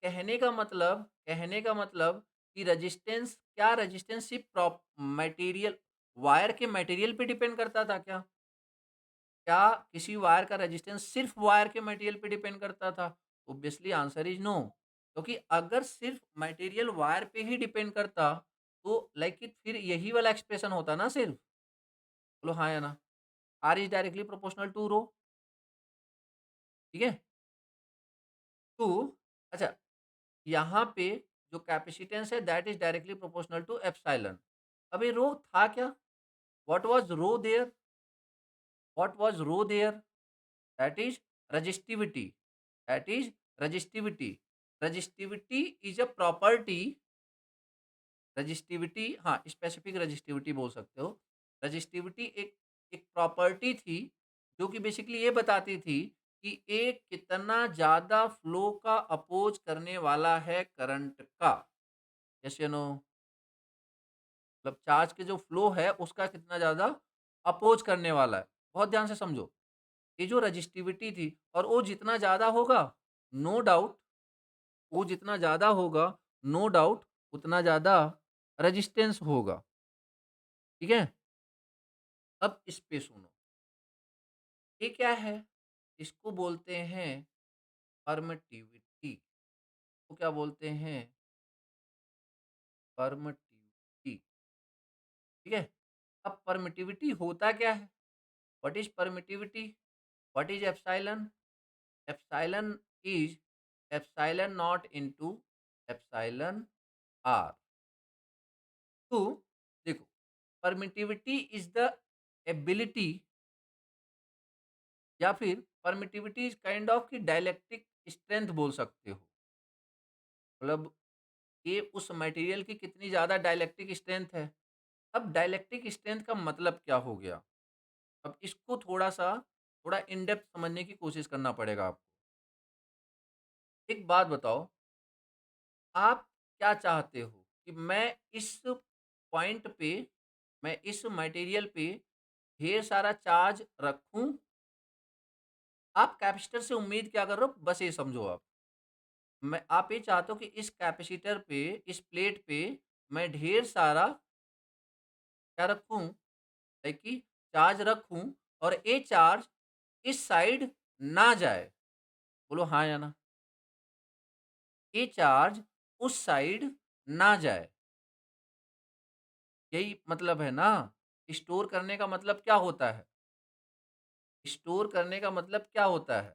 कहने का मतलब कि रेजिस्टेंस सिर्फ मटेरियल वायर के मटेरियल पे डिपेंड करता था क्या? क्या किसी वायर का रेजिस्टेंस सिर्फ वायर के मटेरियल पे डिपेंड करता था? Obviously answer is no. क्योंकि अगर सिर्फ मटेरियल वायर पे ही डिपेंड करता तो लाइक इट फिर यही वाला एक्सप्रेशन होता ना सिर्फ। बोलो हाँ या ना? R is directly proportional to rho. ठीक है? तो अच्छा, यहाँ पे जो कैपेसिटेंस है that is directly proportional to epsilon. अभी रो था क्या? What was rho there? What was rho there? That is resistivity. That is resistivity. Resistivity is a property. Resistivity, हाँ, स्पेसिफिक resistivity बोल सकते हो। Resistivity एक एक प्रॉपर्टी थी जो कि बेसिकली ये बताती थी कि एक कितना ज़्यादा फ्लो का अपोज करने वाला है करंट का। यस या नो? मतलब चार्ज के जो फ्लो है उसका कितना ज़्यादा अपोज करने वाला है। बहुत ध्यान से समझो। ये जो रजिस्टिविटी थी और वो जितना ज़्यादा होगा, नो डाउट वो जितना ज़्यादा होगा, नो डाउट उतना ज़्यादा रेजिस्टेंस होगा। ठीक है? अब इस पे सुनो, ये क्या है? इसको बोलते हैं परमिटिविटी। को क्या बोलते हैं? परमिटिविटी। ठीक है? अब परमिटिविटी होता क्या है? What is permittivity? What is epsilon? Epsilon is epsilon naught into epsilon R. तो देखो, परमिटिविटी इज़ द एबिलिटी या फिर परमिटिविटी इज काइंड ऑफ कि डाइलेक्ट्रिक स्ट्रेंथ बोल सकते हो। मतलब ये उस मटेरियल की कितनी ज़्यादा डाइलेक्ट्रिक स्ट्रेंथ है। अब डाइलेक्ट्रिक स्ट्रेंथ का मतलब क्या हो गया? अब इसको थोड़ा इन डेप्थ समझने की कोशिश करना पड़ेगा आपको। एक बात बताओ, आप क्या चाहते हो कि मैं इस पॉइंट पे, मैं इस मटेरियल पे ढेर सारा चार्ज रखूं? आप कैपेसिटर से उम्मीद क्या कर रहे हो? बस ये समझो आप ये चाहते हो कि इस कैपेसिटर पे, इस प्लेट पे मैं ढेर सारा क्या रखूँ? लाइक कि चार्ज रखूँ और ये चार्ज इस साइड ना जाए। बोलो हाँ या ना? ये चार्ज उस साइड ना जाए। यही मतलब है ना? स्टोर करने का मतलब क्या होता है? स्टोर करने का मतलब क्या होता है?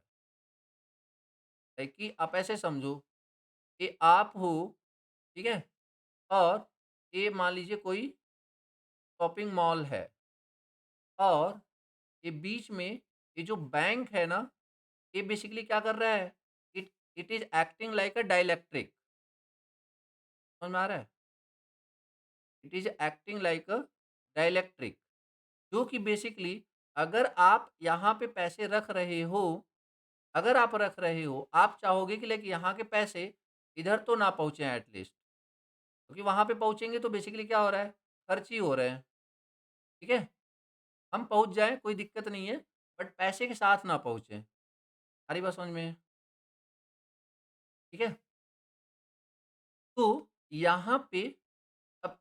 लाइक कि आप ऐसे समझो कि आप हो, ठीक है? और ये मान लीजिए कोई शॉपिंग मॉल है और ये बीच में ये जो बैंक है ना, ये बेसिकली क्या कर रहा है? It it is acting like a dielectric. समझ में आ रहा है? It is acting like a dielectric, जो कि बेसिकली अगर आप यहाँ पे पैसे रख रहे हो, अगर आप रख रहे हो, आप चाहोगे कि लाइक यहाँ के पैसे इधर तो ना पहुँचे एटलीस्ट, क्योंकि वहाँ पे पहुँचेंगे तो बेसिकली क्या हो रहा है? खर्च ही हो रहे हैं। ठीक है? हम पहुँच जाएँ कोई दिक्कत नहीं है, बट पैसे के साथ ना पहुँचे। आ रही बात समझ में? ठीक है? तो यहाँ पे अब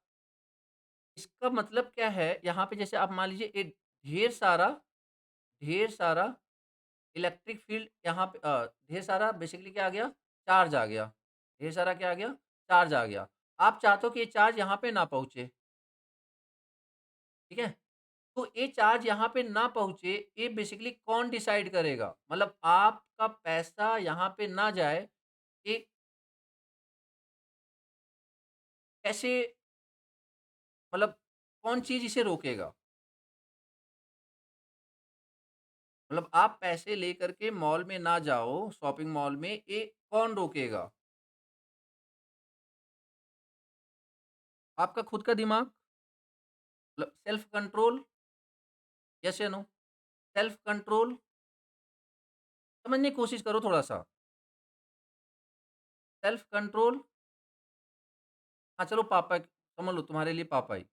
इसका मतलब क्या है? यहाँ पे जैसे आप मान लीजिए एक ढेर सारा इलेक्ट्रिक फील्ड यहाँ पे ढेर सारा बेसिकली क्या आ गया? चार्ज आ गया। ढेर सारा क्या आ गया? चार्ज आ गया। आप चाहते हो कि ये चार्ज यहाँ पे ना पहुँचे, ठीक है? तो ये चार्ज यहाँ पे ना पहुँचे, ये बेसिकली कौन डिसाइड करेगा? मतलब आपका पैसा यहाँ पे ना जाए, ये कैसे, मतलब कौन चीज़ इसे रोकेगा? मतलब आप पैसे लेकर के मॉल में ना जाओ, शॉपिंग मॉल में, ये कौन रोकेगा? आपका खुद का दिमाग, मतलब सेल्फ कंट्रोल, यस या नो? सेल्फ कंट्रोल, समझने की कोशिश करो थोड़ा-सा। सेल्फ कंट्रोल, हाँ, चलो पापा समझ लो तुम्हारे लिए पापा ही।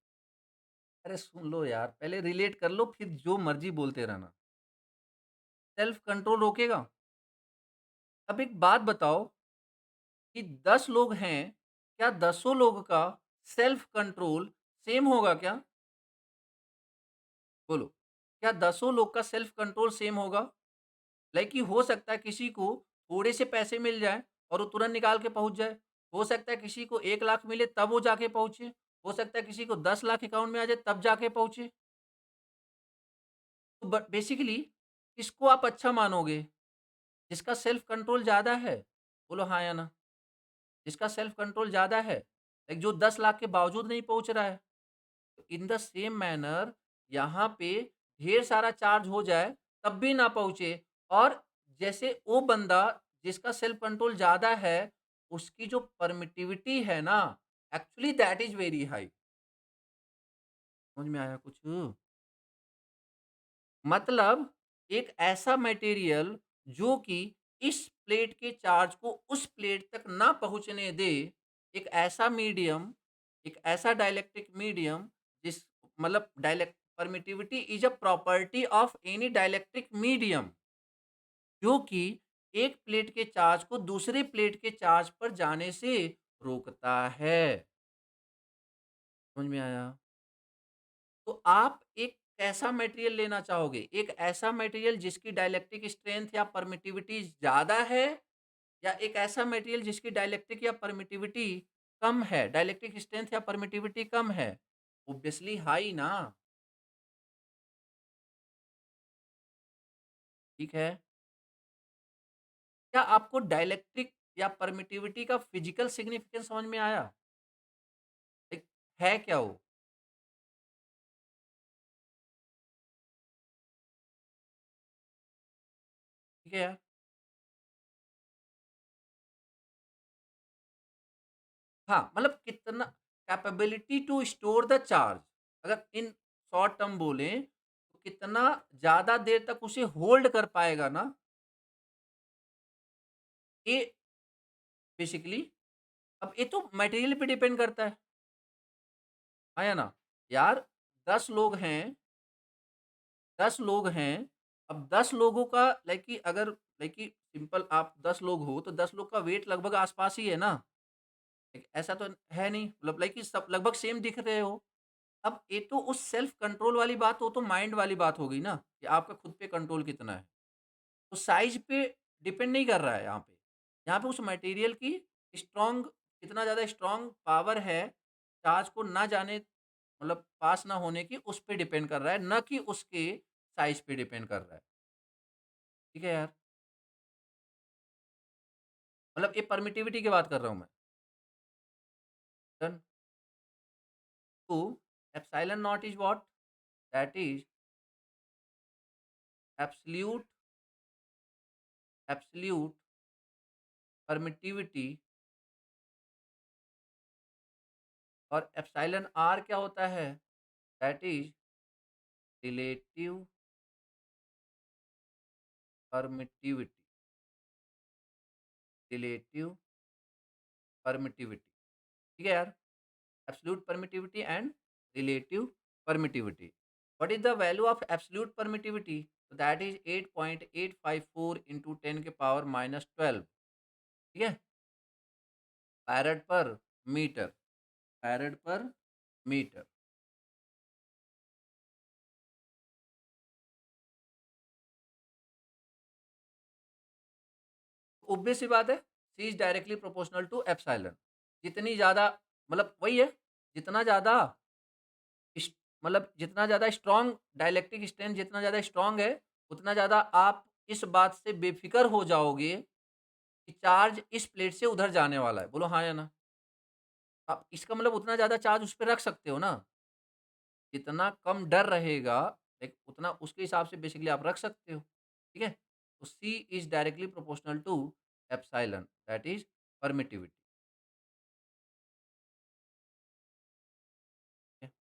अरे सुन लो यार, पहले रिलेट कर लो, फिर जो मर्जी बोलते रहना। सेल्फ कंट्रोल रोकेगा? अब एक बात बताओ कि 10 लोग हैं, क्या दसों लोग का सेल्फ कंट्रोल सेम होगा क्या? बोलो, क्या दसों लोग का सेल्फ कंट्रोल सेम होगा? लाइक कि हो सकता है किसी को थोड़े से पैसे मिल जाएँ और वो तुरंत निकाल के पहुँच जाए। हो सकता है किसी को 1 लाख मिले तब वो जाके पहुँचे। हो सकता है किसी को 10 लाख अकाउंट में आ जाए तब जाके पहुँचे। तो ब बेसिकली किसको आप अच्छा मानोगे? जिसका सेल्फ कंट्रोल ज़्यादा है? बोलो हाँ या ना? जिसका सेल्फ कंट्रोल ज़्यादा है, लाइक जो 10 लाख के बावजूद नहीं पहुँच रहा है। इन द सेम मैनर यहाँ पे ढेर सारा चार्ज हो जाए तब भी ना पहुँचे, और जैसे वो बंदा जिसका सेल्फ कंट्रोल ज़्यादा है, उसकी जो परमिटिविटी है ना, actually that is very high. समझ में आया कुछ? मतलब एक ऐसा मटेरियल जो कि इस प्लेट के चार्ज को उस प्लेट तक ना पहुँचने दे, एक ऐसा मीडियम, एक ऐसा डाइलेक्ट्रिक मीडियम जिस मतलब dialect permittivity is a property of any dielectric medium, जो कि एक प्लेट के चार्ज को दूसरी प्लेट के चार्ज पर जाने से रोकता है। समझ में आया? तो आप एक कैसा मटेरियल लेना चाहोगे? एक ऐसा मटेरियल जिसकी डाइलेक्ट्रिक स्ट्रेंथ या परमिटिविटी ज़्यादा है, या एक ऐसा मटेरियल जिसकी डाइलेक्ट्रिक या परमिटिविटी कम है, डाइलेक्ट्रिक स्ट्रेंथ या परमिटिविटी कम है? ऑब्वियसली हाई ना, ठीक है? क्या आपको डाइलेक्ट्रिक या परमिटिविटी का फिजिकल सिग्निफिकेंस समझ में आया? एक है क्या वो? ठीक है यार? हाँ, मतलब कितना capability to store the charge, अगर इन शॉर्ट टर्म बोलें, तो कितना ज़्यादा देर तक उसे होल्ड कर पाएगा ना, ये बेसिकली अब ये तो मटेरियल पे डिपेंड करता है। हाँ या ना? यार 10 लोग हैं, 10 लोग हैं, अब 10 लोगों का लाइक कि अगर लाइक कि सिंपल आप 10 लोग हो, तो 10 लोग का वेट लगभग आस-पास ही है ना? एक ऐसा तो है नहीं, मतलब लाइक कि सब लगभग सेम दिख रहे हो। अब ये तो उस सेल्फ कंट्रोल वाली बात, वो तो माइंड वाली बात हो गई ना, कि आपका खुद पे कंट्रोल कितना है। तो साइज़ पे डिपेंड नहीं कर रहा है यहाँ पे। यहाँ पे उस मटेरियल की स्ट्रॉन्ग, कितना ज़्यादा स्ट्रॉन्ग पावर है, चार्ज को ना जाने मतलब पास ना होने की, उस पे डिपेंड कर रहा है, ना कि उसके साइज़ पे डिपेंड कर रहा है। ठीक है यार? मतलब ये परमिटिविटी की बात कर रहा हूँ मैं। डन? तो epsilon naught is what? That is absolute absolute permittivity, और एप्सिलॉन आर क्या होता है? That is relative permittivity, relative permittivity. ठीक है यार? Absolute permittivity and relative permittivity. What is the value of absolute permittivity? That is 8.854 into 10 के power -12, ठीक है? Farad per metre, farad per metre. Obvious सी बात है, C is directly proportional to epsilon. जितनी ज़्यादा मतलब वही है, जितना ज़्यादा इस मतलब जितना ज़्यादा स्ट्रॉन्ग डाइलेक्ट्रिक स्ट्रेंथ जितना ज़्यादा स्ट्रॉन्ग है, उतना ज़्यादा आप इस बात से बेफ़िक्र हो जाओगे कि चार्ज इस प्लेट से उधर जाने वाला है। बोलो हाँ या ना? आप इसका मतलब उतना ज़्यादा चार्ज उस पे रख सकते हो ना। जितना कम डर रहेगा, एक उतना उसके हिसाब से बेसिकली आप रख सकते हो। ठीक है? तो C is directly proportional to epsilon, that is permittivity. ठीक है?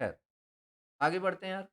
खैर, आगे बढ़ते हैं यार।